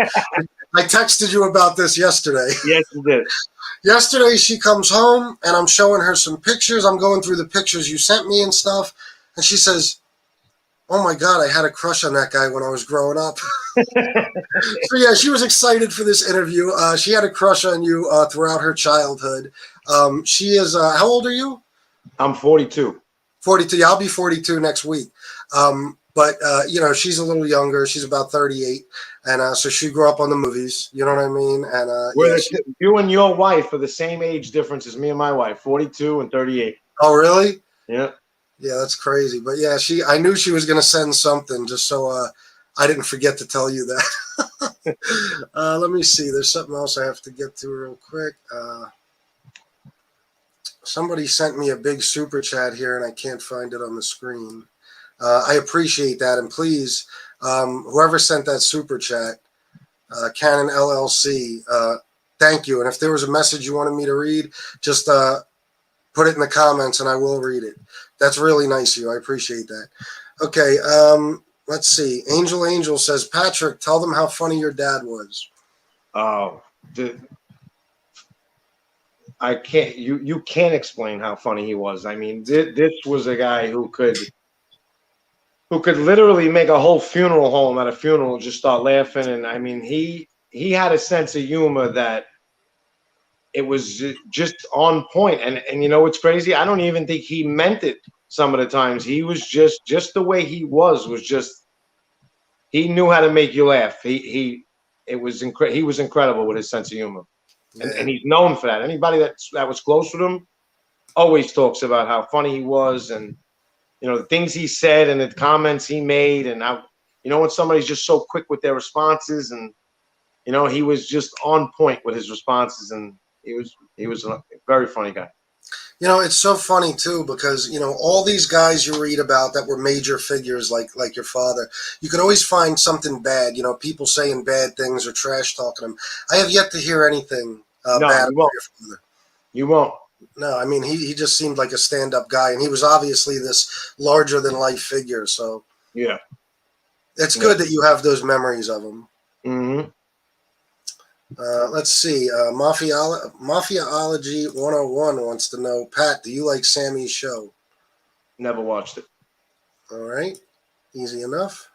I texted you about this yesterday. Yes, you did. Yesterday, she comes home, and I'm showing her some pictures. I'm going through the pictures you sent me and stuff. And she says, oh, my God, I had a crush on that guy when I was growing up. So, yeah, she was excited for this interview. She had a crush on you throughout her childhood. She is, how old are you? I'm 42. 42. Yeah, I'll be 42 next week. But she's a little younger. She's about 38. And so she grew up on the movies. You know what I mean? And you and your wife are the same age difference as me and my wife, 42 and 38. Oh, really? Yeah. Yeah, that's crazy. But yeah, I knew she was going to send something just so I didn't forget to tell you that. Let me see. There's something else I have to get to real quick. Somebody sent me a big super chat here, and I can't find it on the screen. I appreciate that. And please, whoever sent that super chat, Canon LLC, thank you. And if there was a message you wanted me to read, just put it in the comments, and I will read it. That's really nice of you. I appreciate that. Okay, let's see. Angel says, Patrick, tell them how funny your dad was. Oh, I can't. You can't explain how funny he was. I mean, this was a guy who could literally make a whole funeral home at a funeral just start laughing. And I mean, he had a sense of humor that it was just on point. And you know what's crazy? I don't even think he meant it. Some of the times he was just the way he was just, he knew how to make you laugh. He was incredible with his sense of humor. And he's known for that. Anybody that was close with him always talks about how funny he was, and the things he said and the comments he made, and how when somebody's just so quick with their responses, and he was just on point with his responses, and he was a very funny guy. It's so funny too, because all these guys you read about that were major figures like your father, you could always find something bad. People saying bad things or trash talking him. I have yet to hear anything bad about your father. You won't. No, I mean he just seemed like a stand-up guy, and he was obviously this larger than life figure. So yeah, it's good that you have those memories of him. Mm-hmm. Let's see. Mafiaology 101 wants to know, Pat, do you like Sammy's show? Never watched it. All right. Easy enough.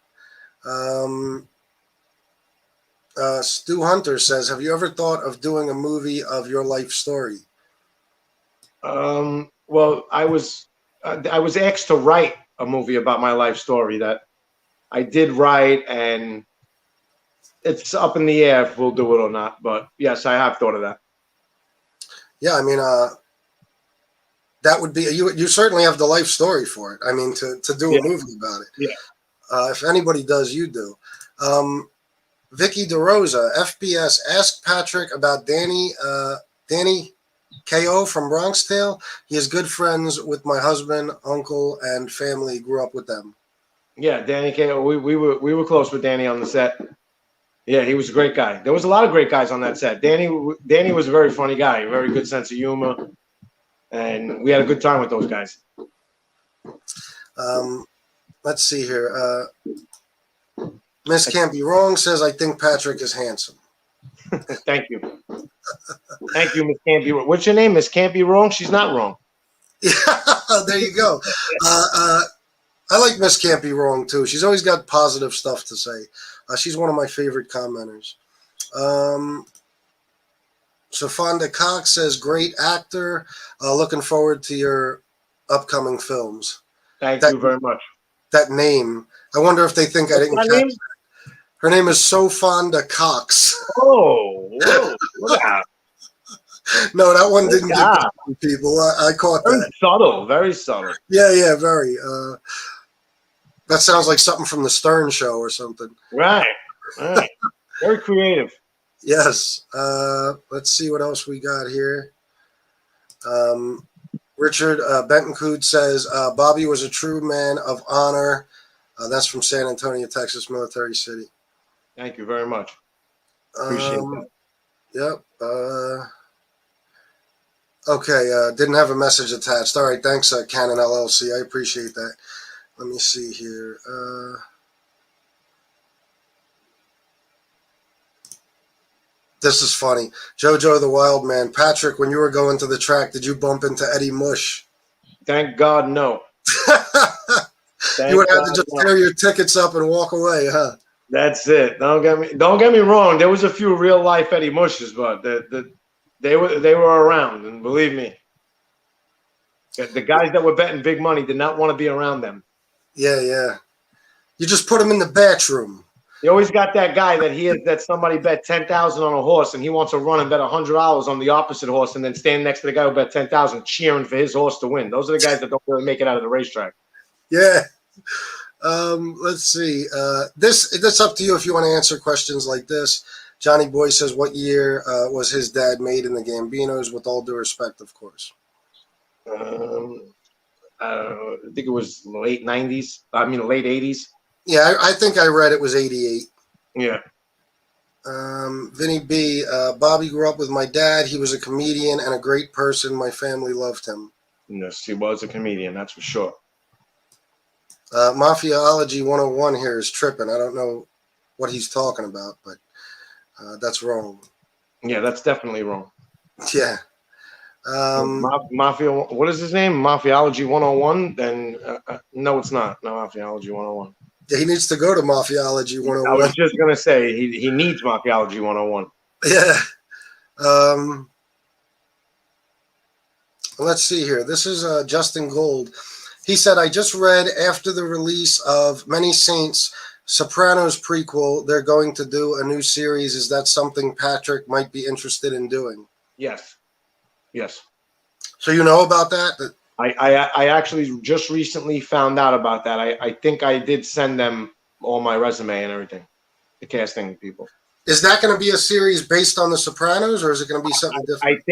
Stu Hunter says, have you ever thought of doing a movie of your life story? Well, I was asked to write a movie about my life story that I did write, and it's up in the air if we'll do it or not. But yes, I have thought of that. Yeah, I mean, that would be you certainly have the life story for it. I mean, to do a movie about it. Yeah. If anybody does, you do. Vicky DeRosa, FBS, ask Patrick about Danny K.O. from Bronx Tale. He is good friends with my husband, uncle, and family. Grew up with them. Yeah, Danny K.O. We were close with Danny on the set. Yeah, he was a great guy. There was a lot of great guys on that set. Danny was a very funny guy, a very good sense of humor, and we had a good time with those guys. Let's see here. Miss Can't Be Wrong says, I think Patrick is handsome. Thank you. Thank you, Miss Can't Be Wrong. What's your name, Miss Can't Be Wrong? She's not wrong. Yeah, there you go. I like Miss Can't Be Wrong, too. She's always got positive stuff to say. She's one of my favorite commenters. Safanda Cox says, great actor. Looking forward to your upcoming films. Thank you very much. That name. I wonder if they think I didn't catch that. Her name is Sofanda Cox. Oh, whoa. Wow. No, that one didn't get people. I caught that. Very subtle. Very subtle. Yeah, very. That sounds like something from the Stern Show or something. Right. Very creative. Yes. Let's see what else we got here. Um, Richard Bentoncoot says Bobby was a true man of honor. That's from San Antonio, Texas, Military City. Thank you very much. Appreciate that. Um, yep. Okay. Didn't have a message attached. All right. Thanks, Canon LLC. I appreciate that. Let me see here. This is funny. Jojo the Wild Man. Patrick, when you were going to the track, did you bump into Eddie Mush? Thank God, no. You would Thank have to God, just no. tear your tickets up and walk away, huh? That's it. Don't get me wrong. There was a few real life Eddie Mushes, but they were around, and believe me, the guys that were betting big money did not want to be around them. Yeah, yeah. You just put them in the bathroom. You always got that guy that somebody bet 10,000 on a horse, and he wants to run and bet $100 on the opposite horse, and then stand next to the guy who bet 10,000, cheering for his horse to win. Those are the guys that don't really make it out of the racetrack. Yeah. Let's see. This up to you if you want to answer questions like this. Johnny Boy says, "What year was his dad made in the Gambinos?" With all due respect, of course. Um, I think it was late 90s. I mean, late 80s. Yeah, I think I read it was 88. Yeah. Vinny B. Bobby grew up with my dad. He was a comedian and a great person. My family loved him. Yes, he was a comedian, that's for sure. Mafiaology 101 here is tripping. I don't know what he's talking about, but that's wrong. Yeah, that's definitely wrong. Yeah. Mafia, what is his name? Mafiaology 101? Then no, it's not. No, Mafiaology 101. He needs to go to Mafiaology I was 101. just gonna say he needs Mafiaology 101. Yeah. Let's see here. This is Justin Gold. He said, I just read after the release of Many Saints, Sopranos prequel, they're going to do a new series. Is that something Patrick might be interested in doing? Yes. Yes. So you know about that? I actually just recently found out about that. I think I did send them all my resume and everything, the casting people. Is that going to be a series based on The Sopranos, or is it going to be something different?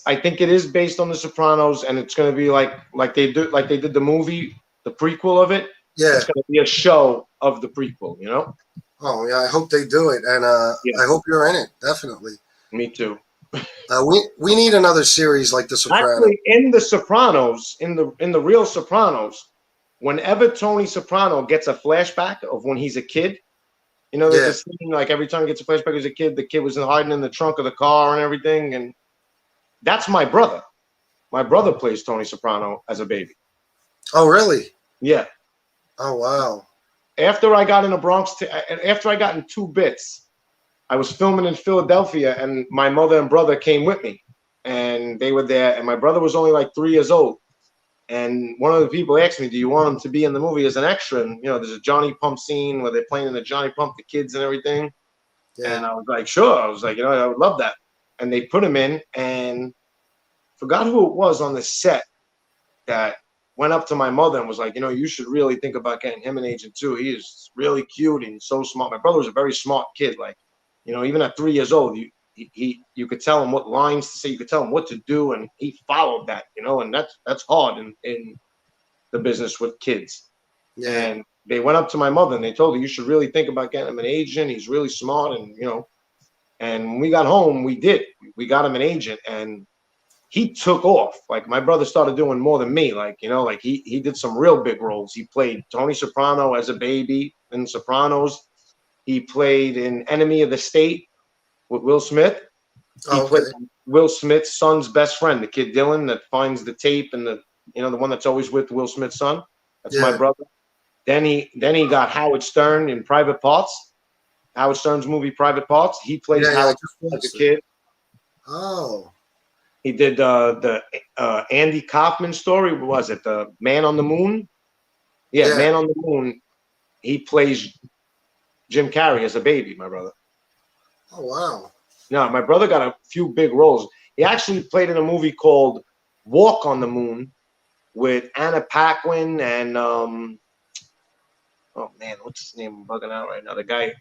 I think it is based on The Sopranos, and it's going to be like they did the movie, the prequel of it. Yeah. It's going to be a show of the prequel, you know? Oh, yeah, I hope they do it, and Yeah. I hope you're in it, definitely. Me too. We need another series like The Sopranos. Actually, in The Sopranos, in the real Sopranos, whenever Tony Soprano gets a flashback of when he's a kid, you know, there's a scene like every time he gets a flashback as a kid, the kid was hiding in the trunk of the car and everything, and that's my brother. My brother plays Tony Soprano as a baby. Oh, really? Yeah. Oh, wow. After I got in the Bronx, after I got in 2 Bits, I was filming in Philadelphia, and my mother and brother came with me, and they were there, and my brother was only like 3 years old. And one of the people asked me, do you want him to be in the movie as an extra? And, you know, there's a Johnny Pump scene where they're playing in the Johnny Pump, the kids and everything. Yeah. And I was like, sure. I was like, you know, I would love that. And they put him in, and forgot who it was on the set that went up to my mother and was like, you know, you should really think about getting him an agent too. He is really cute and so smart. My brother was a very smart kid. Like, you know, even at 3 years old, you could tell him what lines to say, you could tell him what to do, and he followed that, you know, and that's hard in the business with kids. Yeah. And they went up to my mother and they told her, you should really think about getting him an agent. He's really smart, and you know. And when we got home, we got him an agent, and he took off. Like, my brother started doing more than me. Like, you know, like he did some real big roles. He played Tony Soprano as a baby in Sopranos. He played in Enemy of the State with Will Smith. He played Will Smith's son's best friend, the kid Dylan that finds the tape, and the one that's always with Will Smith's son. That's my brother. Then he got Howard Stern in Private Parts. Howard Stern's movie Private Parts. He plays Howard as a kid. Oh. He did the Andy Kaufman story. What was it? The Man on the Moon? Yeah, Man on the Moon. He plays Jim Carrey as a baby, my brother. Oh, wow. No, my brother got a few big roles. He actually played in a movie called Walk on the Moon with Anna Paquin and, oh, man, what's his name? I'm bugging out right now. The guy,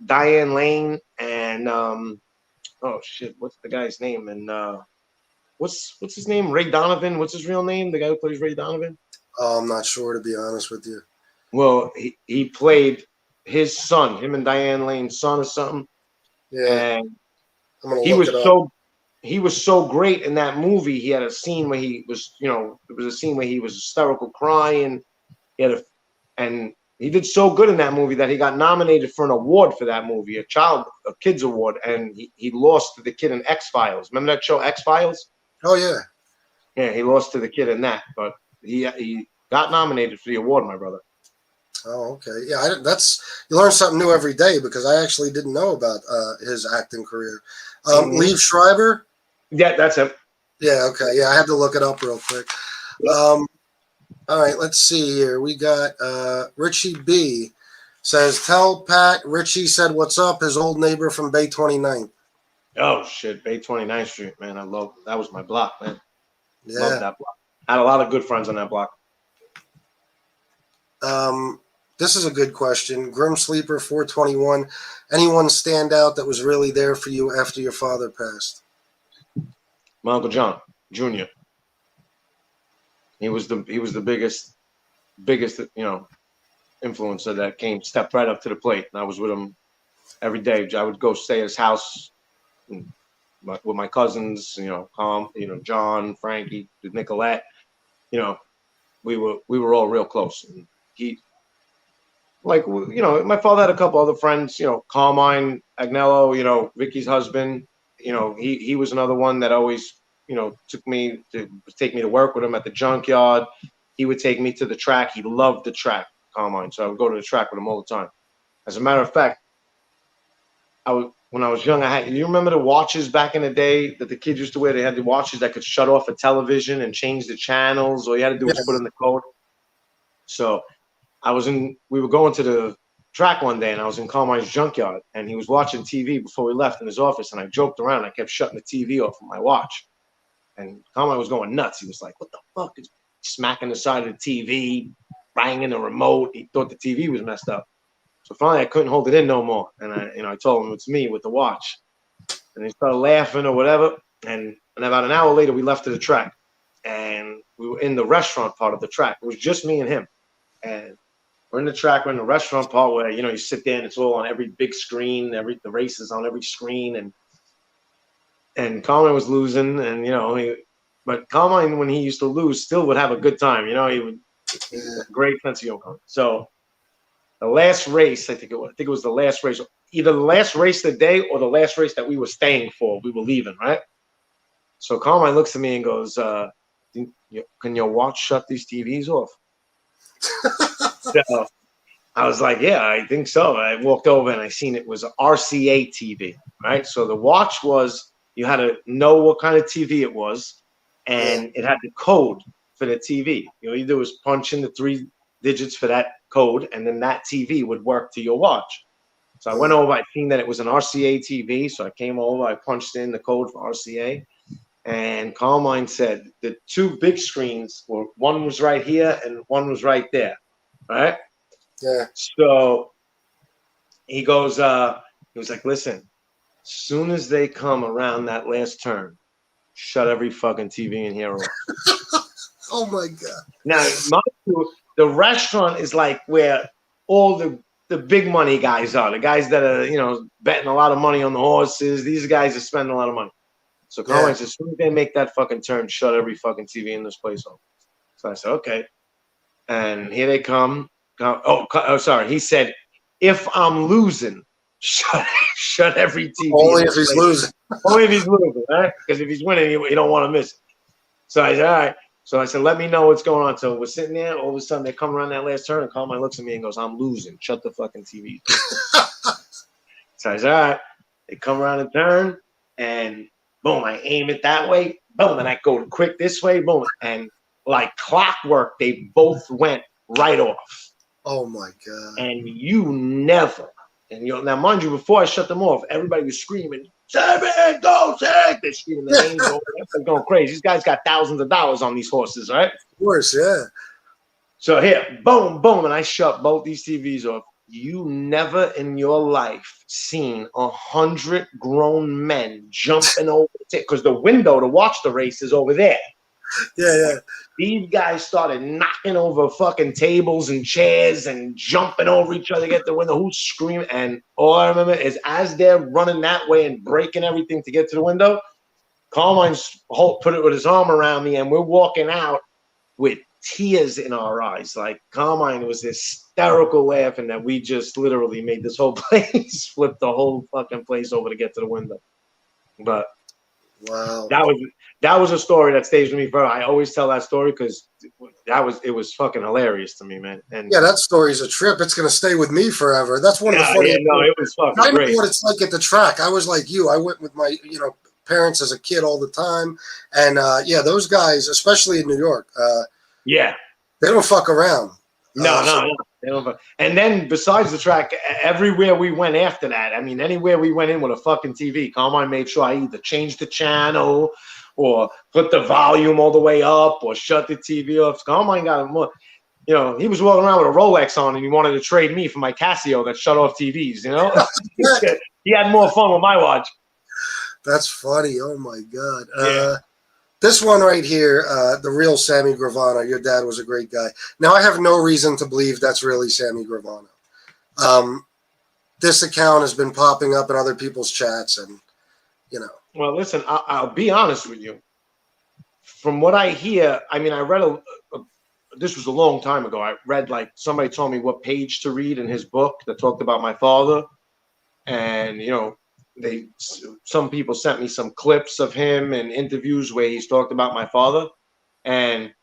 Diane Lane and oh shit, what's the guy's name? And what's his name? Ray Donovan. What's his real name? The guy who plays Ray Donovan. Oh, I'm not sure, to be honest with you. Well, he played his son, him and Diane Lane's son or something. Yeah, And I'm gonna he look was it up. so great in that movie. He had a scene where he was, it was a scene where he was hysterical crying. He had and he did so good in that movie that he got nominated for an award for that movie, a kid's award, and he lost to the kid in X-Files. Remember that show X-Files? Oh yeah. Yeah, he lost to the kid in that, but he got nominated for the award, my brother. Oh, okay. Yeah, you learn something new every day, because I actually didn't know about his acting career. Liev Schreiber. Yeah, that's him. Yeah. Okay. Yeah, I had to look it up real quick. All right. Let's see here. We got Richie B. Says, tell Pat Richie said what's up. His old neighbor from Bay 29th. Oh shit, Bay 29th Street, man. That was my block, man. Yeah. Love that block. I had a lot of good friends on that block. This is a good question. Grim Sleeper 421. Anyone stand out that was really there for you after your father passed? My Uncle John Jr. He was the biggest influencer that stepped right up to the plate. And I was with him every day. I would go stay at his house with my cousins, John, Frankie, Nicolette. We were all real close. And my father had a couple other friends, Carmine Agnello, Vicky's husband. He was another one that always, take me to work with him at the junkyard. He would take me to the track. He loved the track, Carmine. So I would go to the track with him all the time. As a matter of fact, when I was young, you remember the watches back in the day that the kids used to wear? They had the watches that could shut off a television and change the channels. All you had to do was put in the code. So we were going to the track one day, and I was in Carmine's junkyard, and he was watching TV before we left in his office, and I joked around. I kept shutting the TV off with my watch, and Carmine was going nuts. He was like, what the fuck? He's smacking the side of the TV, banging the remote. He thought the TV was messed up. So finally, I couldn't hold it in no more, and I told him it's me with the watch, and he started laughing or whatever, and about an hour later, we left to the track, and we were in the restaurant part of the track. It was just me and him, and we're in the track. We're in the restaurant part where you sit there and it's all on every big screen. The race is on every screen, and Carmine was losing, and but Carmine, when he used to lose, still would have a good time. He was a great sense of humor. So the last race, I think it was the last race, either the last race of the day or the last race that we were staying for. We were leaving, right? So Carmine looks at me and goes, "Can your watch shut these TVs off?" So I was like, yeah, I think so. I walked over and I seen it was an RCA TV, right? So the watch was, you had to know what kind of TV it was, and it had the code for the TV. You do was punch in the 3 digits for that code, and then that TV would work to your watch. So I went over, I seen that it was an RCA TV, so I came over, I punched in the code for RCA, and Carmine said the 2 big screens were, one was right here and one was right there. Right? Yeah. So he goes, he was like, listen, as soon as they come around that last turn, shut every fucking TV in here off. Oh my God. Now, the restaurant is like where all the big money guys are, the guys that are, betting a lot of money on the horses. These guys are spending a lot of money. So Carmine says, as soon as they make that fucking turn, shut every fucking TV in this place off. So I said, okay. And here they come. Sorry. He said, if I'm losing, shut every TV. Only if he's losing. Only if he's losing, right? Because if he's winning, you don't want to miss it. So I said, all right. So I said, let me know what's going on. So we're sitting there. All of a sudden, they come around that last turn, and Carmine looks at me and goes, I'm losing. Shut the fucking TV. So I said, all right. They come around the turn, and boom, I aim it that way. Boom, and I go quick this way. Boom. And like clockwork, they both went right off. Oh my God. And you never, now mind you, before I shut them off, everybody was screaming, Seven, go, Seven! They're screaming their names over. They're going crazy. These guys got thousands of dollars on these horses, right? Of course, yeah. So here, boom, boom, and I shut both these TVs off. you never in your life seen 100 grown men jumping over because the window to watch the race is over there. Yeah, yeah. These guys started knocking over fucking tables and chairs and jumping over each other to get the window. Who's screaming? And all I remember is as they're running that way and breaking everything to get to the window, Carmine's put it with his arm around me, and we're walking out with tears in our eyes. Like Carmine was hysterical laughing that we just literally made this whole place flip the whole fucking place over to get to the window. But Wow. that was a story that stays with me forever. I always tell that story because it was fucking hilarious to me, man. And yeah, that story's a trip. It's gonna stay with me forever. That's one of the funniest. No, it was fucking I know great. what it's like at the track. I was like you. I went with my parents as a kid all the time, and yeah, those guys, especially in New York, Yeah. they don't fuck around. No. And then besides the track, everywhere we went after that, I mean, anywhere we went in with a fucking TV, Carmine made sure I either changed the channel or put the volume all the way up or shut the TV off. Carmine got more. He was walking around with a Rolex on and he wanted to trade me for my Casio that shut off TVs, He had more fun with my watch. That's funny. Oh, my God. Yeah. This one right here, the real Sammy Gravano, your dad was a great guy. Now, I have no reason to believe that's really Sammy Gravano. This account has been popping up in other people's chats and, Well, listen, I'll be honest with you. From what I hear, I mean, I read this was a long time ago. I read somebody told me what page to read in his book that talked about my father. And, some people sent me some clips of him and interviews where he's talked about my father. And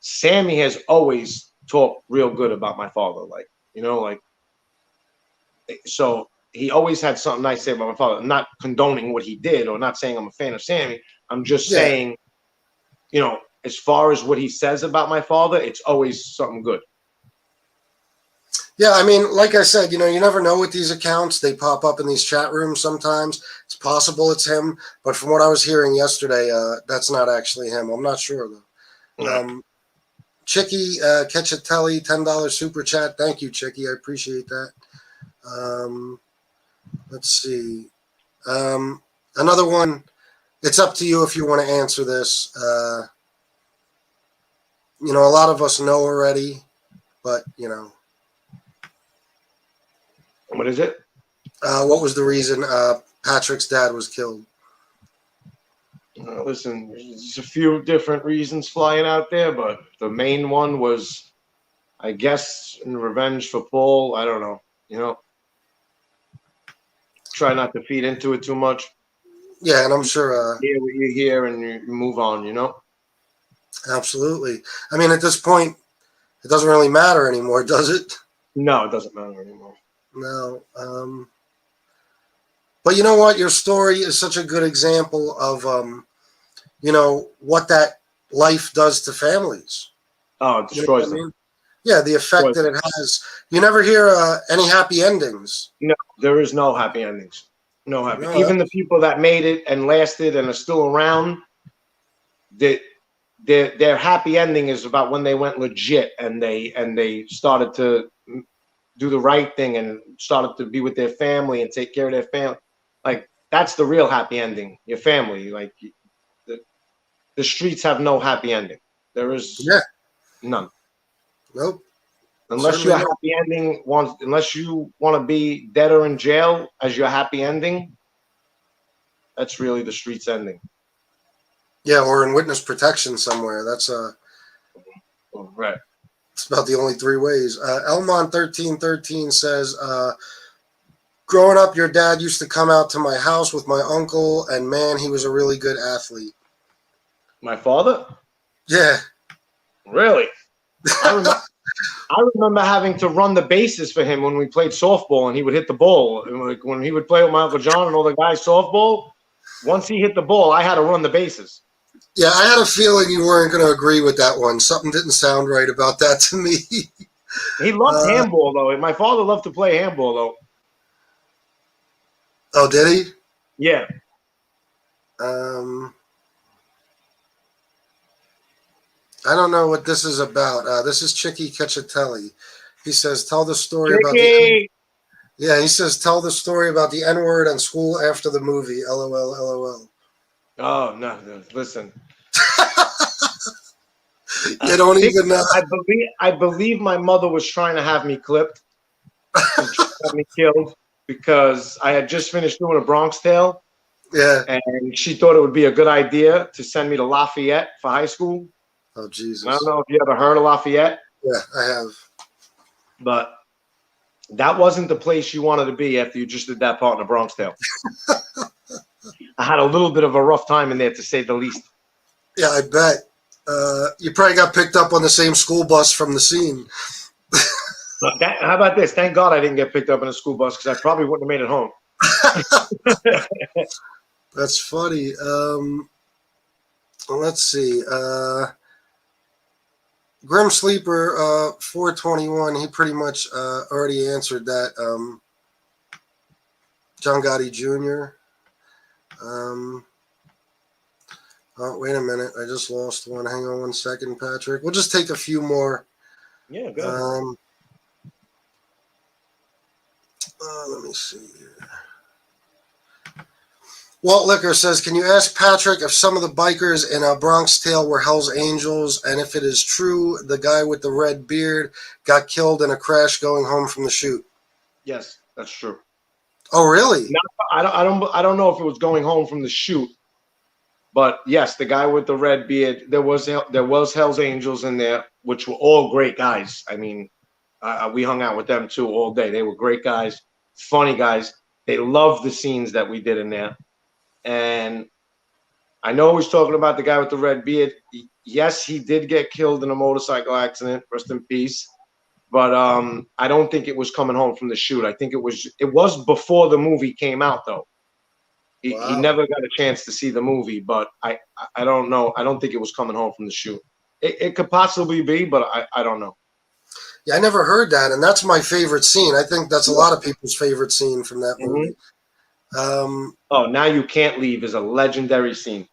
Sammy has always talked real good about my father. So he always had something nice to say about my father. I'm not condoning what he did or not saying I'm a fan of Sammy. I'm just saying, as far as what he says about my father, it's always something good. Yeah, I mean, like I said, you never know with these accounts. They pop up in these chat rooms sometimes. It's possible it's him, but from what I was hearing yesterday, that's not actually him. I'm not sure, though. Yeah. Chicky Ketchatelli, $10 super chat. Thank you, Chicky. I appreciate that. Let's see. Another one. It's up to you if you want to answer this. A lot of us know already, but, What is it? What was the reason Patrick's dad was killed? Listen, there's a few different reasons flying out there, but the main one was, I guess, in revenge for Paul. I don't know. Try not to feed into it too much. Yeah, and I'm sure. Hear what you hear and you move on, Absolutely. I mean, at this point, it doesn't really matter anymore, does it? No, it doesn't matter anymore. No. But you know what? Your story is such a good example of, what that life does to families. Oh, it destroys them. I mean? Yeah, the effect that it has. You never hear any happy endings. No, there is no happy endings. No happy. No, Even the people that made it and lasted and are still around, their happy ending is about when they went legit and they started to do the right thing and started to be with their family and take care of their family. Like, that's the real happy ending. Your family. Like, the streets have no happy ending. There is none. Nope. Unless your happy ending unless you want to be dead or in jail as your happy ending, that's really the street's ending. Yeah, or in witness protection somewhere. That's right. It's about the only three ways. Elmont1313 says, growing up, your dad used to come out to my house with my uncle, and man, he was a really good athlete. My father? Yeah. Really? I remember having to run the bases for him when we played softball and he would hit the ball. And when he would play with my Uncle John and all the guys softball, once he hit the ball, I had to run the bases. Yeah, I had a feeling you weren't going to agree with that one. Something didn't sound right about that to me. He loved handball, though. My father loved to play handball, though. Oh, did he? Yeah. I don't know what this is about. This is Chicky Ketchatelli. He says, tell the story about the Tricky. Yeah, he says, tell the story about the N-word on school after the movie. LOL, LOL. Oh no, no, listen. You don't even I believe my mother was trying to have me clipped and trying to have me killed because I had just finished doing a Bronx Tale, Yeah. and she thought it would be a good idea to send me to Lafayette for high school. Oh, I Jesus. don't know if you ever heard of Lafayette, Yeah, I have. but that wasn't the place you wanted to be after you just did that part in the Bronx Tale. I had a little bit of a rough time in there, to say the least. Yeah, I bet. You probably got picked up on the same school bus from the scene. How about this? Thank God I didn't get picked up in a school bus, because I probably wouldn't have made it home. That's funny. Let's see. Grim Sleeper 421, he pretty much already answered that. John Gotti Jr. Oh, wait a minute. I just lost one. Hang on one second, Patrick. We'll just take a few more. Yeah, go ahead. Let me see here. Walt Licker says, can you ask Patrick if some of the bikers in A Bronx Tale were Hell's Angels, and if it is true the guy with the red beard got killed in a crash going home from the shoot? Yes, that's true. Oh, really? No, I don't know if it was going home from the shoot, but yes, the guy with the red beard. There was Hell's Angels in there, which were all great guys. I mean, we hung out with them too all day. They were great guys, funny guys. They loved the scenes that we did in there. And I know he's talking about the guy with the red beard. Yes, he did get killed in a motorcycle accident. Rest in peace. But I don't think it was coming home from the shoot. I think it was before the movie came out, though. He never got a chance to see the movie, but I don't know. I don't think it was coming home from the shoot. It could possibly be, but I don't know. Yeah, I never heard that, and that's my favorite scene. I think that's a lot of people's favorite scene from that movie. Now You Can't Leave is a legendary scene.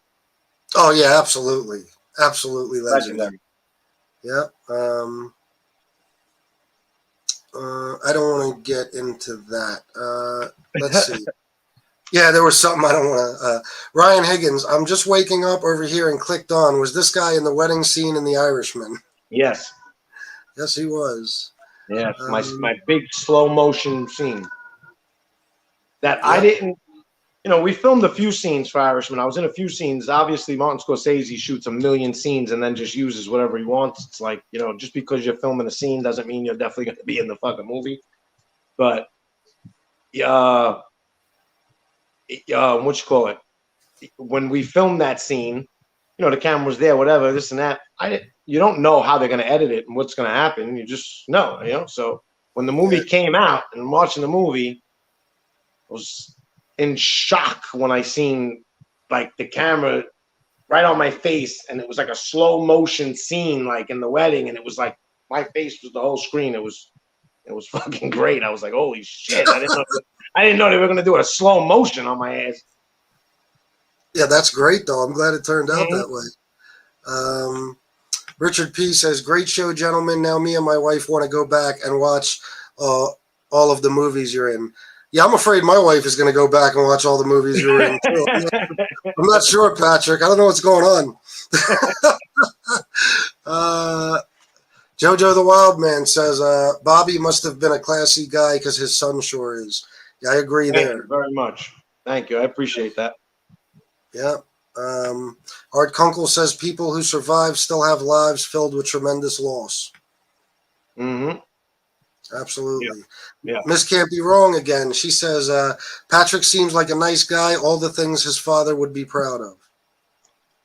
Oh yeah, absolutely, absolutely legendary. Yeah. I don't want to get into that. Let's see. Yeah, there was something I don't want to. Ryan Higgins, I'm just waking up over here and clicked on. Was this guy in the wedding scene in The Irishman? Yes. Yes, he was. Yes, my big slow motion scene. That I didn't. We filmed a few scenes for Irishman. I was in a few scenes. Obviously, Martin Scorsese shoots a million scenes and then just uses whatever he wants. It's like, just because you're filming a scene doesn't mean you're definitely going to be in the fucking movie. But, what you call it? When we filmed that scene, the camera was there, whatever, this and that. You don't know how they're going to edit it and what's going to happen. You just know, So when the movie came out and I'm watching the movie, I was in shock when I seen like the camera right on my face, and it was like a slow motion scene, like in the wedding, and it was like my face was the whole screen. It was fucking great. I was like, holy shit! I didn't know they were gonna do a slow motion on my ass. Yeah, that's great though. I'm glad it turned out that way. Richard P says, "Great show, gentlemen. Now me and my wife want to go back and watch all of the movies you're in." Yeah, I'm afraid my wife is going to go back and watch all the movies you're in too. I'm not sure, Patrick. I don't know what's going on. Jojo the Wild Man says, Bobby must have been a classy guy because his son sure is. Yeah, I agree there. Thank you very much. Thank you. I appreciate that. Yeah. Art Kunkel says, people who survive still have lives filled with tremendous loss. Mm-hmm. Absolutely. Yeah. Miss Can't Be Wrong again. She says, Patrick seems like a nice guy. All the things his father would be proud of.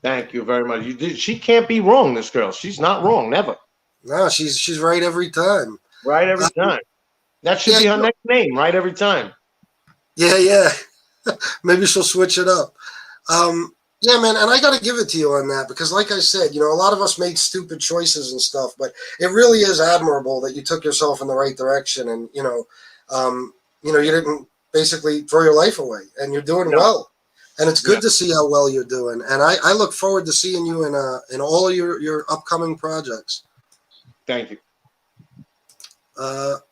Thank you very much. She can't be wrong, this girl. She's not wrong, never. No, she's right every time. Right every time. That should be her next name, right every time. Yeah. Maybe she'll switch it up. Yeah, man, and I got to give it to you on that because, like I said, a lot of us made stupid choices and stuff, but it really is admirable that you took yourself in the right direction, and you didn't basically throw your life away, and you're doing well, and it's good to see how well you're doing, and I look forward to seeing you in all of your upcoming projects. Thank you.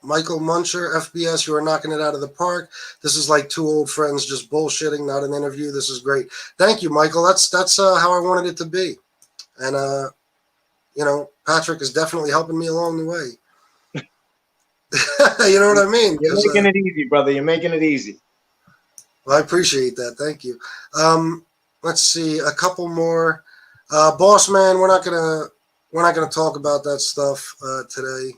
Michael Muncher, FBS, you are knocking it out of the park. This is like two old friends just bullshitting, not an interview. This is great. Thank you, Michael. That's how I wanted it to be. And, Patrick is definitely helping me along the way. You know what I mean? You're making it easy, brother. You're making it easy. Well, I appreciate that. Thank you. Let's see, a couple more. Boss man, we're not gonna talk about that stuff today.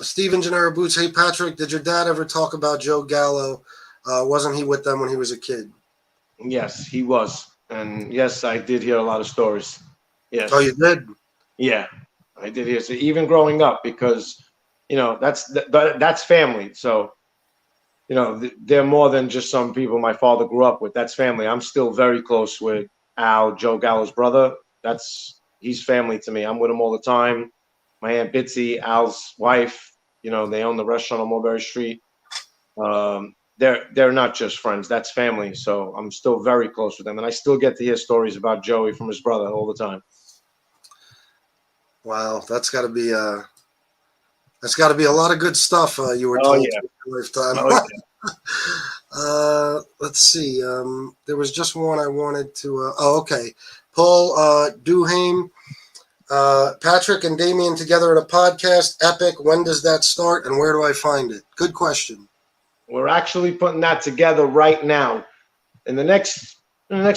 Steven Gennaro Boots, hey Patrick, did your dad ever talk about Joe Gallo? Wasn't he with them when he was a kid? Yes, he was, and yes, I did hear a lot of stories. Yes. Oh, you did? Yeah, I did hear. So even growing up, because that's family. So they're more than just some people my father grew up with. That's family. I'm still very close with Al, Joe Gallo's brother. He's family to me. I'm with him all the time. My Aunt Bitsy, Al's wife, they own the restaurant on Mulberry Street. They're not just friends. That's family. So I'm still very close with them. And I still get to hear stories about Joey from his brother all the time. Wow, that's got to be a lot of good stuff you were told in your lifetime. Let's see. There was just one I wanted to. Okay. Paul Duhame, Patrick and Damien together at a podcast. Epic. When does that start, and where do I find it? Good question. We're actually putting that together right now. In the next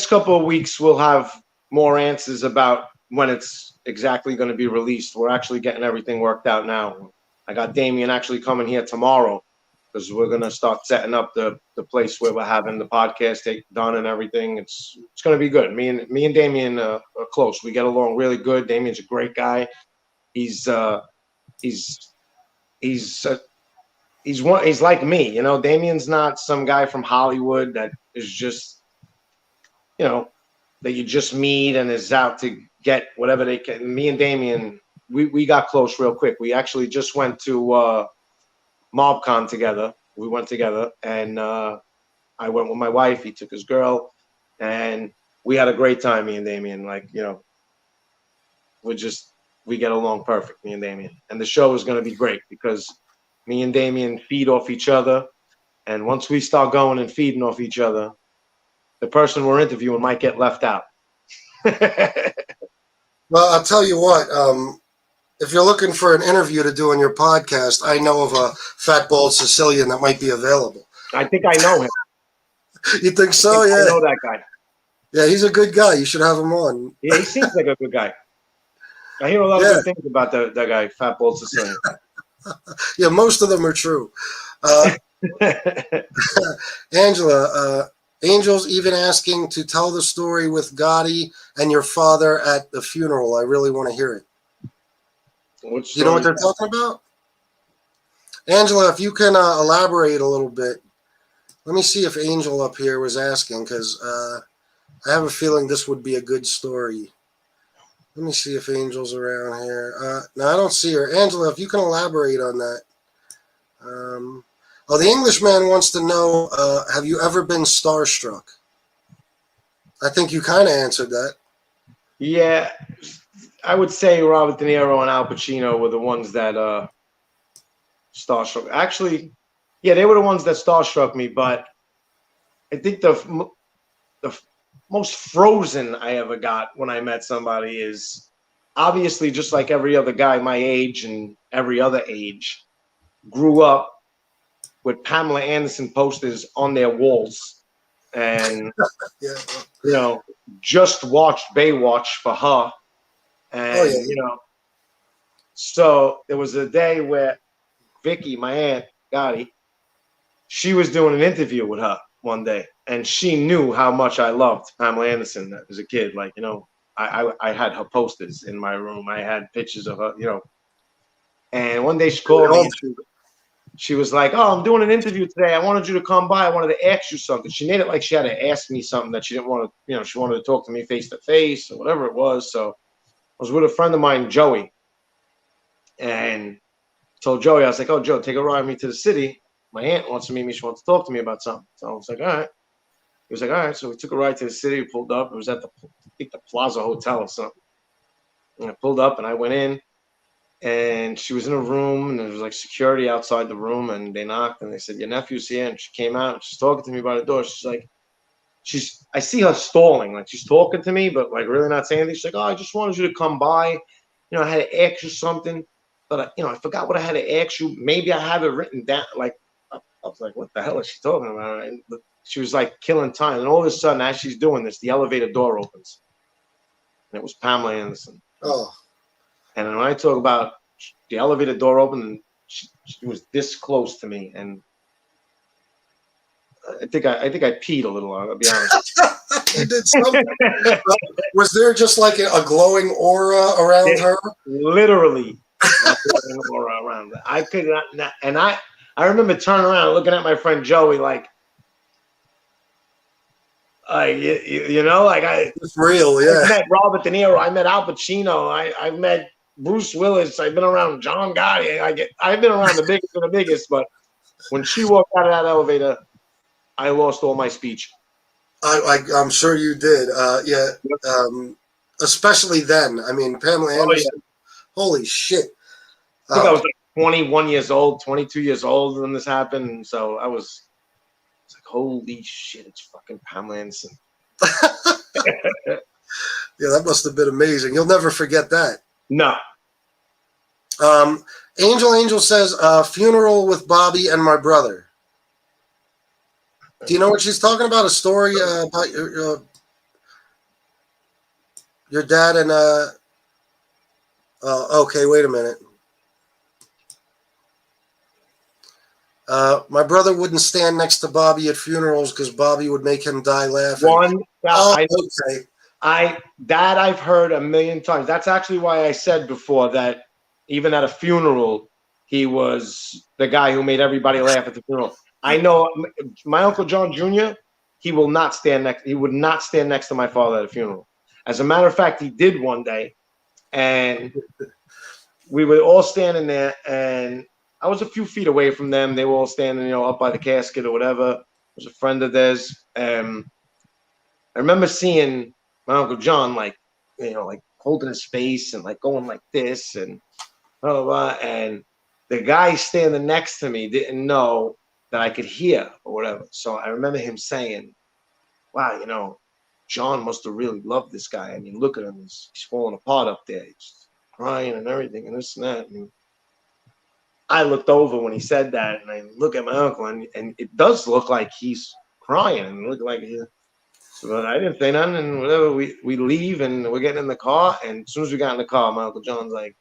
couple of weeks, we'll have more answers about when it's exactly going to be released. We're actually getting everything worked out now. I got Damien actually coming here tomorrow because we're going to start setting up the place where we're having the podcast done and everything. It's going to be good. Me and Damien are close. We get along really good. Damien's a great guy. He's like me. Damien's not some guy from Hollywood that is just, that you just meet and is out to get whatever they can. Me and Damien, we got close real quick. We actually just went to MobCon together. We went together, and I went with my wife. He took his girl, and we had a great time. Me and Damien, we get along perfect. Me and Damien, and the show is going to be great because me and Damien feed off each other, and once we start going and feeding off each other, the person we're interviewing might get left out. Well, I'll tell you what. If you're looking for an interview to do on your podcast, I know of a fat, bald Sicilian that might be available. I think I know him. You think so? Yeah. I know that guy. Yeah, he's a good guy. You should have him on. Yeah, he seems like a good guy. I hear a lot of good things about that guy, fat, bald Sicilian. Yeah, most of them are true. Angela, Angel's even asking to tell the story with Gotti and your father at the funeral. I really want to hear it. You know what they're talking about? Angela, if you can elaborate a little bit. Let me see if Angel up here was asking, because I have a feeling this would be a good story. Let me see if Angel's around here. No, I don't see her. Angela, if you can elaborate on that. The Englishman wants to know, have you ever been starstruck? I think you kind of answered that. Yeah, I would say Robert De Niro and Al Pacino were the ones that starstruck. Actually, yeah, they were the ones that starstruck me. But I think the most frozen I ever got when I met somebody is obviously just like every other guy my age and every other age grew up with Pamela Anderson posters on their walls, and just watched Baywatch for her. And, so there was a day where Vicky, my aunt, Gotti, she was doing an interview with her one day, and she knew how much I loved Pamela Anderson as a kid. I had her posters in my room. I had pictures of her, And one day she called me, and she was like, "Oh, I'm doing an interview today. I wanted you to come by. I wanted to ask you something." She made it like she had to ask me something that she didn't want to, she wanted to talk to me face to face or whatever it was. So I was with a friend of mine, Joey, and told Joey, I was like, "Oh, Joe, take a ride with me to the city. My aunt wants to meet me. She wants to talk to me about something." So I was like, "All right." He was like, "All right." So we took a ride to the city. We pulled up. It was at the Plaza Hotel or something. And I pulled up and I went in. and she was in a room, and there was like security outside the room, and they knocked, and they said, "Your nephew's here," and she came out, and she's talking to me by the door. She's like, I see her stalling, like she's talking to me, but like really not saying anything. She's like, "Oh, I just wanted you to come by. I had to ask you something, but I forgot what I had to ask you. Maybe I have it written down." Like, I was like, "What the hell is she talking about?" And she was like killing time, and all of a sudden, as she's doing this, the elevator door opens, and it was Pamela Anderson. Oh. And when I talk about the elevator door opened, and she was this close to me, and I think I peed a little. I'll be honest. You did something. Was there just like a glowing aura around her? Literally, a glowing aura around her. I could not, and I remember turning around and looking at my friend Joey like It's real, yeah. I met Robert De Niro, I met Al Pacino, I met Bruce Willis, I've been around John Gotti, I've been around the biggest of the biggest, but when she walked out of that elevator, I lost all my speech. I'm sure you did. Especially then. I mean, Pamela Anderson. Yeah. Holy shit! I think I was like 21 years old, 22 years old when this happened, and so I was like, holy shit, it's fucking Pamela Anderson. Yeah, that must have been amazing. You'll never forget that. No. Angel says, funeral with Bobby and my brother. Do you know what she's talking about? A story about your dad and okay, wait a minute. My brother wouldn't stand next to Bobby at funerals because Bobby would make him die laughing. Okay. That I've heard a million times. That's actually why I said before that even at a funeral, he was the guy who made everybody laugh at the funeral. I know my Uncle John Jr., he would not stand next to my father at a funeral. As a matter of fact, he did one day, and we were all standing there, and I was a few feet away from them. They were all standing, up by the casket or whatever. It was a friend of theirs. I remember seeing my Uncle John, like holding his face and like going like this and blah, blah, blah. And the guy standing next to me didn't know that I could hear or whatever. So I remember him saying, wow, John must have really loved this guy. I mean, look at him. He's falling apart up there. He's crying and everything and this and that. And I looked over when he said that, and I look at my uncle, and it does look like he's crying. And look like but I didn't say nothing, and whatever. We leave, and we're getting in the car. And as soon as we got in the car, my Uncle John's like,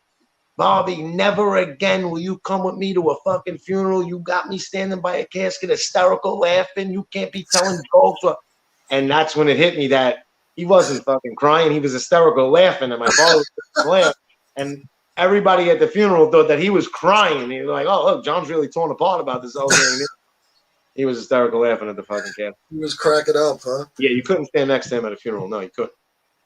Bobby, never again will you come with me to a fucking funeral. You got me standing by a casket, hysterical laughing. You can't be telling jokes. And that's when it hit me that he wasn't fucking crying. He was hysterical laughing, and my father was laughing. And everybody at the funeral thought that he was crying. He was like, oh, look, John's really torn apart about this whole thing. He was hysterical laughing at the fucking casket. He was cracking up, huh? Yeah, you couldn't stand next to him at a funeral. No, you couldn't.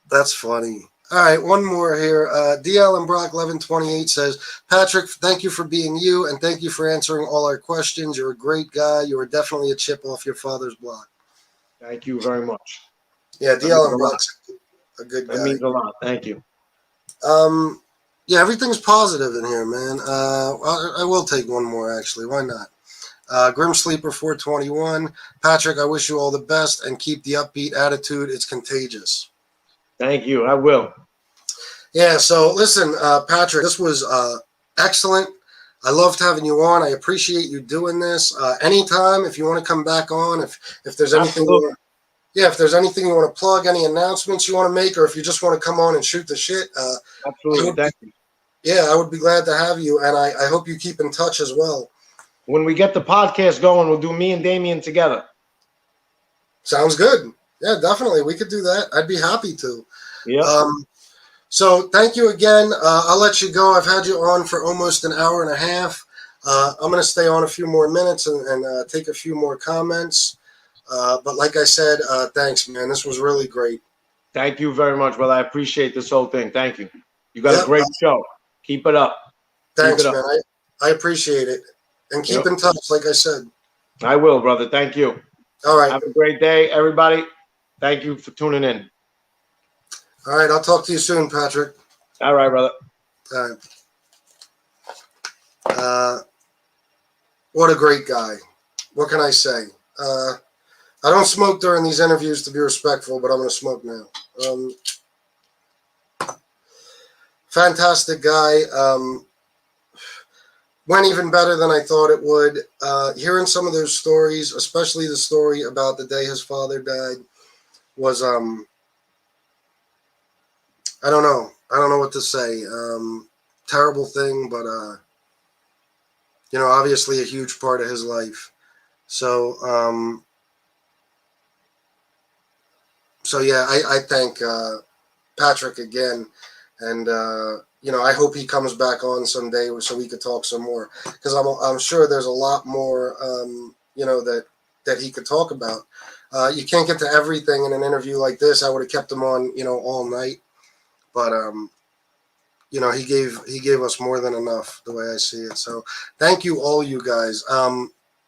That's funny. All right, one more here. DL and Brock 1128 says, Patrick, thank you for being you, and thank you for answering all our questions. You're a great guy. You are definitely a chip off your father's block. Thank you very much. Yeah, DL and Brock's a good guy. That means a lot. Thank you. Yeah, everything's positive in here, man. I will take one more, actually. Why not? Grim Sleeper 421. Patrick, I wish you all the best and keep the upbeat attitude. It's contagious. Thank you. I will. Yeah, so listen, Patrick, this was excellent. I loved having you on. I appreciate you doing this. Anytime, if you want to come back on, if there's anything, if there's anything you want to plug, any announcements you want to make, or if you just want to come on and shoot the shit, absolutely. Thank you. Yeah, I would be glad to have you, and I hope you keep in touch as well. When we get the podcast going, we'll do me and Damien together. Sounds good. Yeah, definitely. We could do that. I'd be happy to. Yeah. So thank you again. I'll let you go. I've had you on for almost an hour and a half. I'm going to stay on a few more minutes and take a few more comments. But like I said, thanks, man. This was really great. Thank you very much, brother. I appreciate this whole thing. Thank you. You got a great show. Keep it up. Thanks, man. I appreciate it. And keep in touch, like I said. I will, brother. Thank you. All right. Have a great day, everybody. Thank you for tuning in. All right. I'll talk to you soon, Patrick. All right, brother. All right. What a great guy. What can I say? I don't smoke during these interviews to be respectful, but I'm going to smoke now. Fantastic guy. Went even better than I thought it would. Hearing some of those stories, especially the story about the day his father died, was I don't know. I don't know what to say. Terrible thing, but obviously a huge part of his life. So yeah, I thank Patrick again, and I hope he comes back on someday so we could talk some more, because I'm sure there's a lot more that he could talk about. You can't get to everything in an interview like this. I would have kept him on all night, but he gave us more than enough, the way I see it. So thank you, all you guys.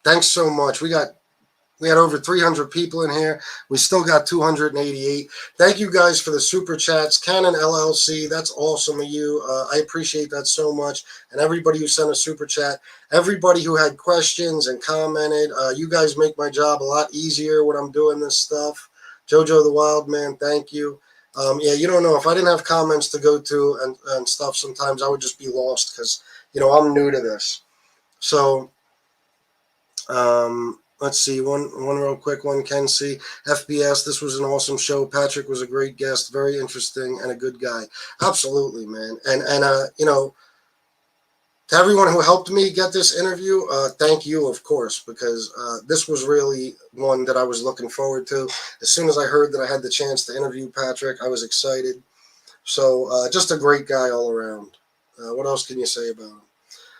Thanks so much. We had over 300 people in here. We still got 288. Thank you guys for the super chats. Canon LLC, that's awesome of you. I appreciate that so much. And everybody who sent a super chat, everybody who had questions and commented, you guys make my job a lot easier when I'm doing this stuff. Jojo the Wild Man, thank you. Yeah, you don't know. If I didn't have comments to go to and stuff, sometimes I would just be lost because, I'm new to this. So, let's see, one real quick one. Ken C. FBS, this was an awesome show. Patrick was a great guest, very interesting, and a good guy. Absolutely, man. And to everyone who helped me get this interview, thank you, of course, because this was really one that I was looking forward to. As soon as I heard that I had the chance to interview Patrick, I was excited. So just a great guy all around. What else can you say about him?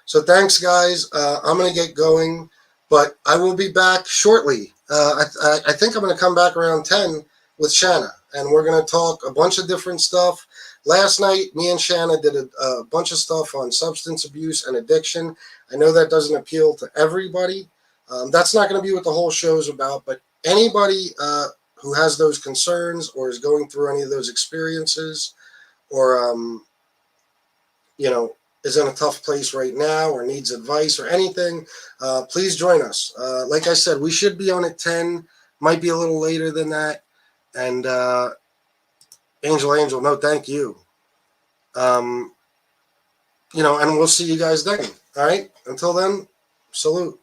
So thanks, guys. I'm going to get going, but I will be back shortly. I think I'm going to come back around 10 with Shanna, and we're going to talk a bunch of different stuff. Last night, me and Shanna did a bunch of stuff on substance abuse and addiction. I know that doesn't appeal to everybody. That's not going to be what the whole show is about, but anybody who has those concerns or is going through any of those experiences, or is in a tough place right now or needs advice or anything, please join us. Like I said, we should be on at 10, might be a little later than that. And Angel, no, thank you. And we'll see you guys then. All right. Until then, salute.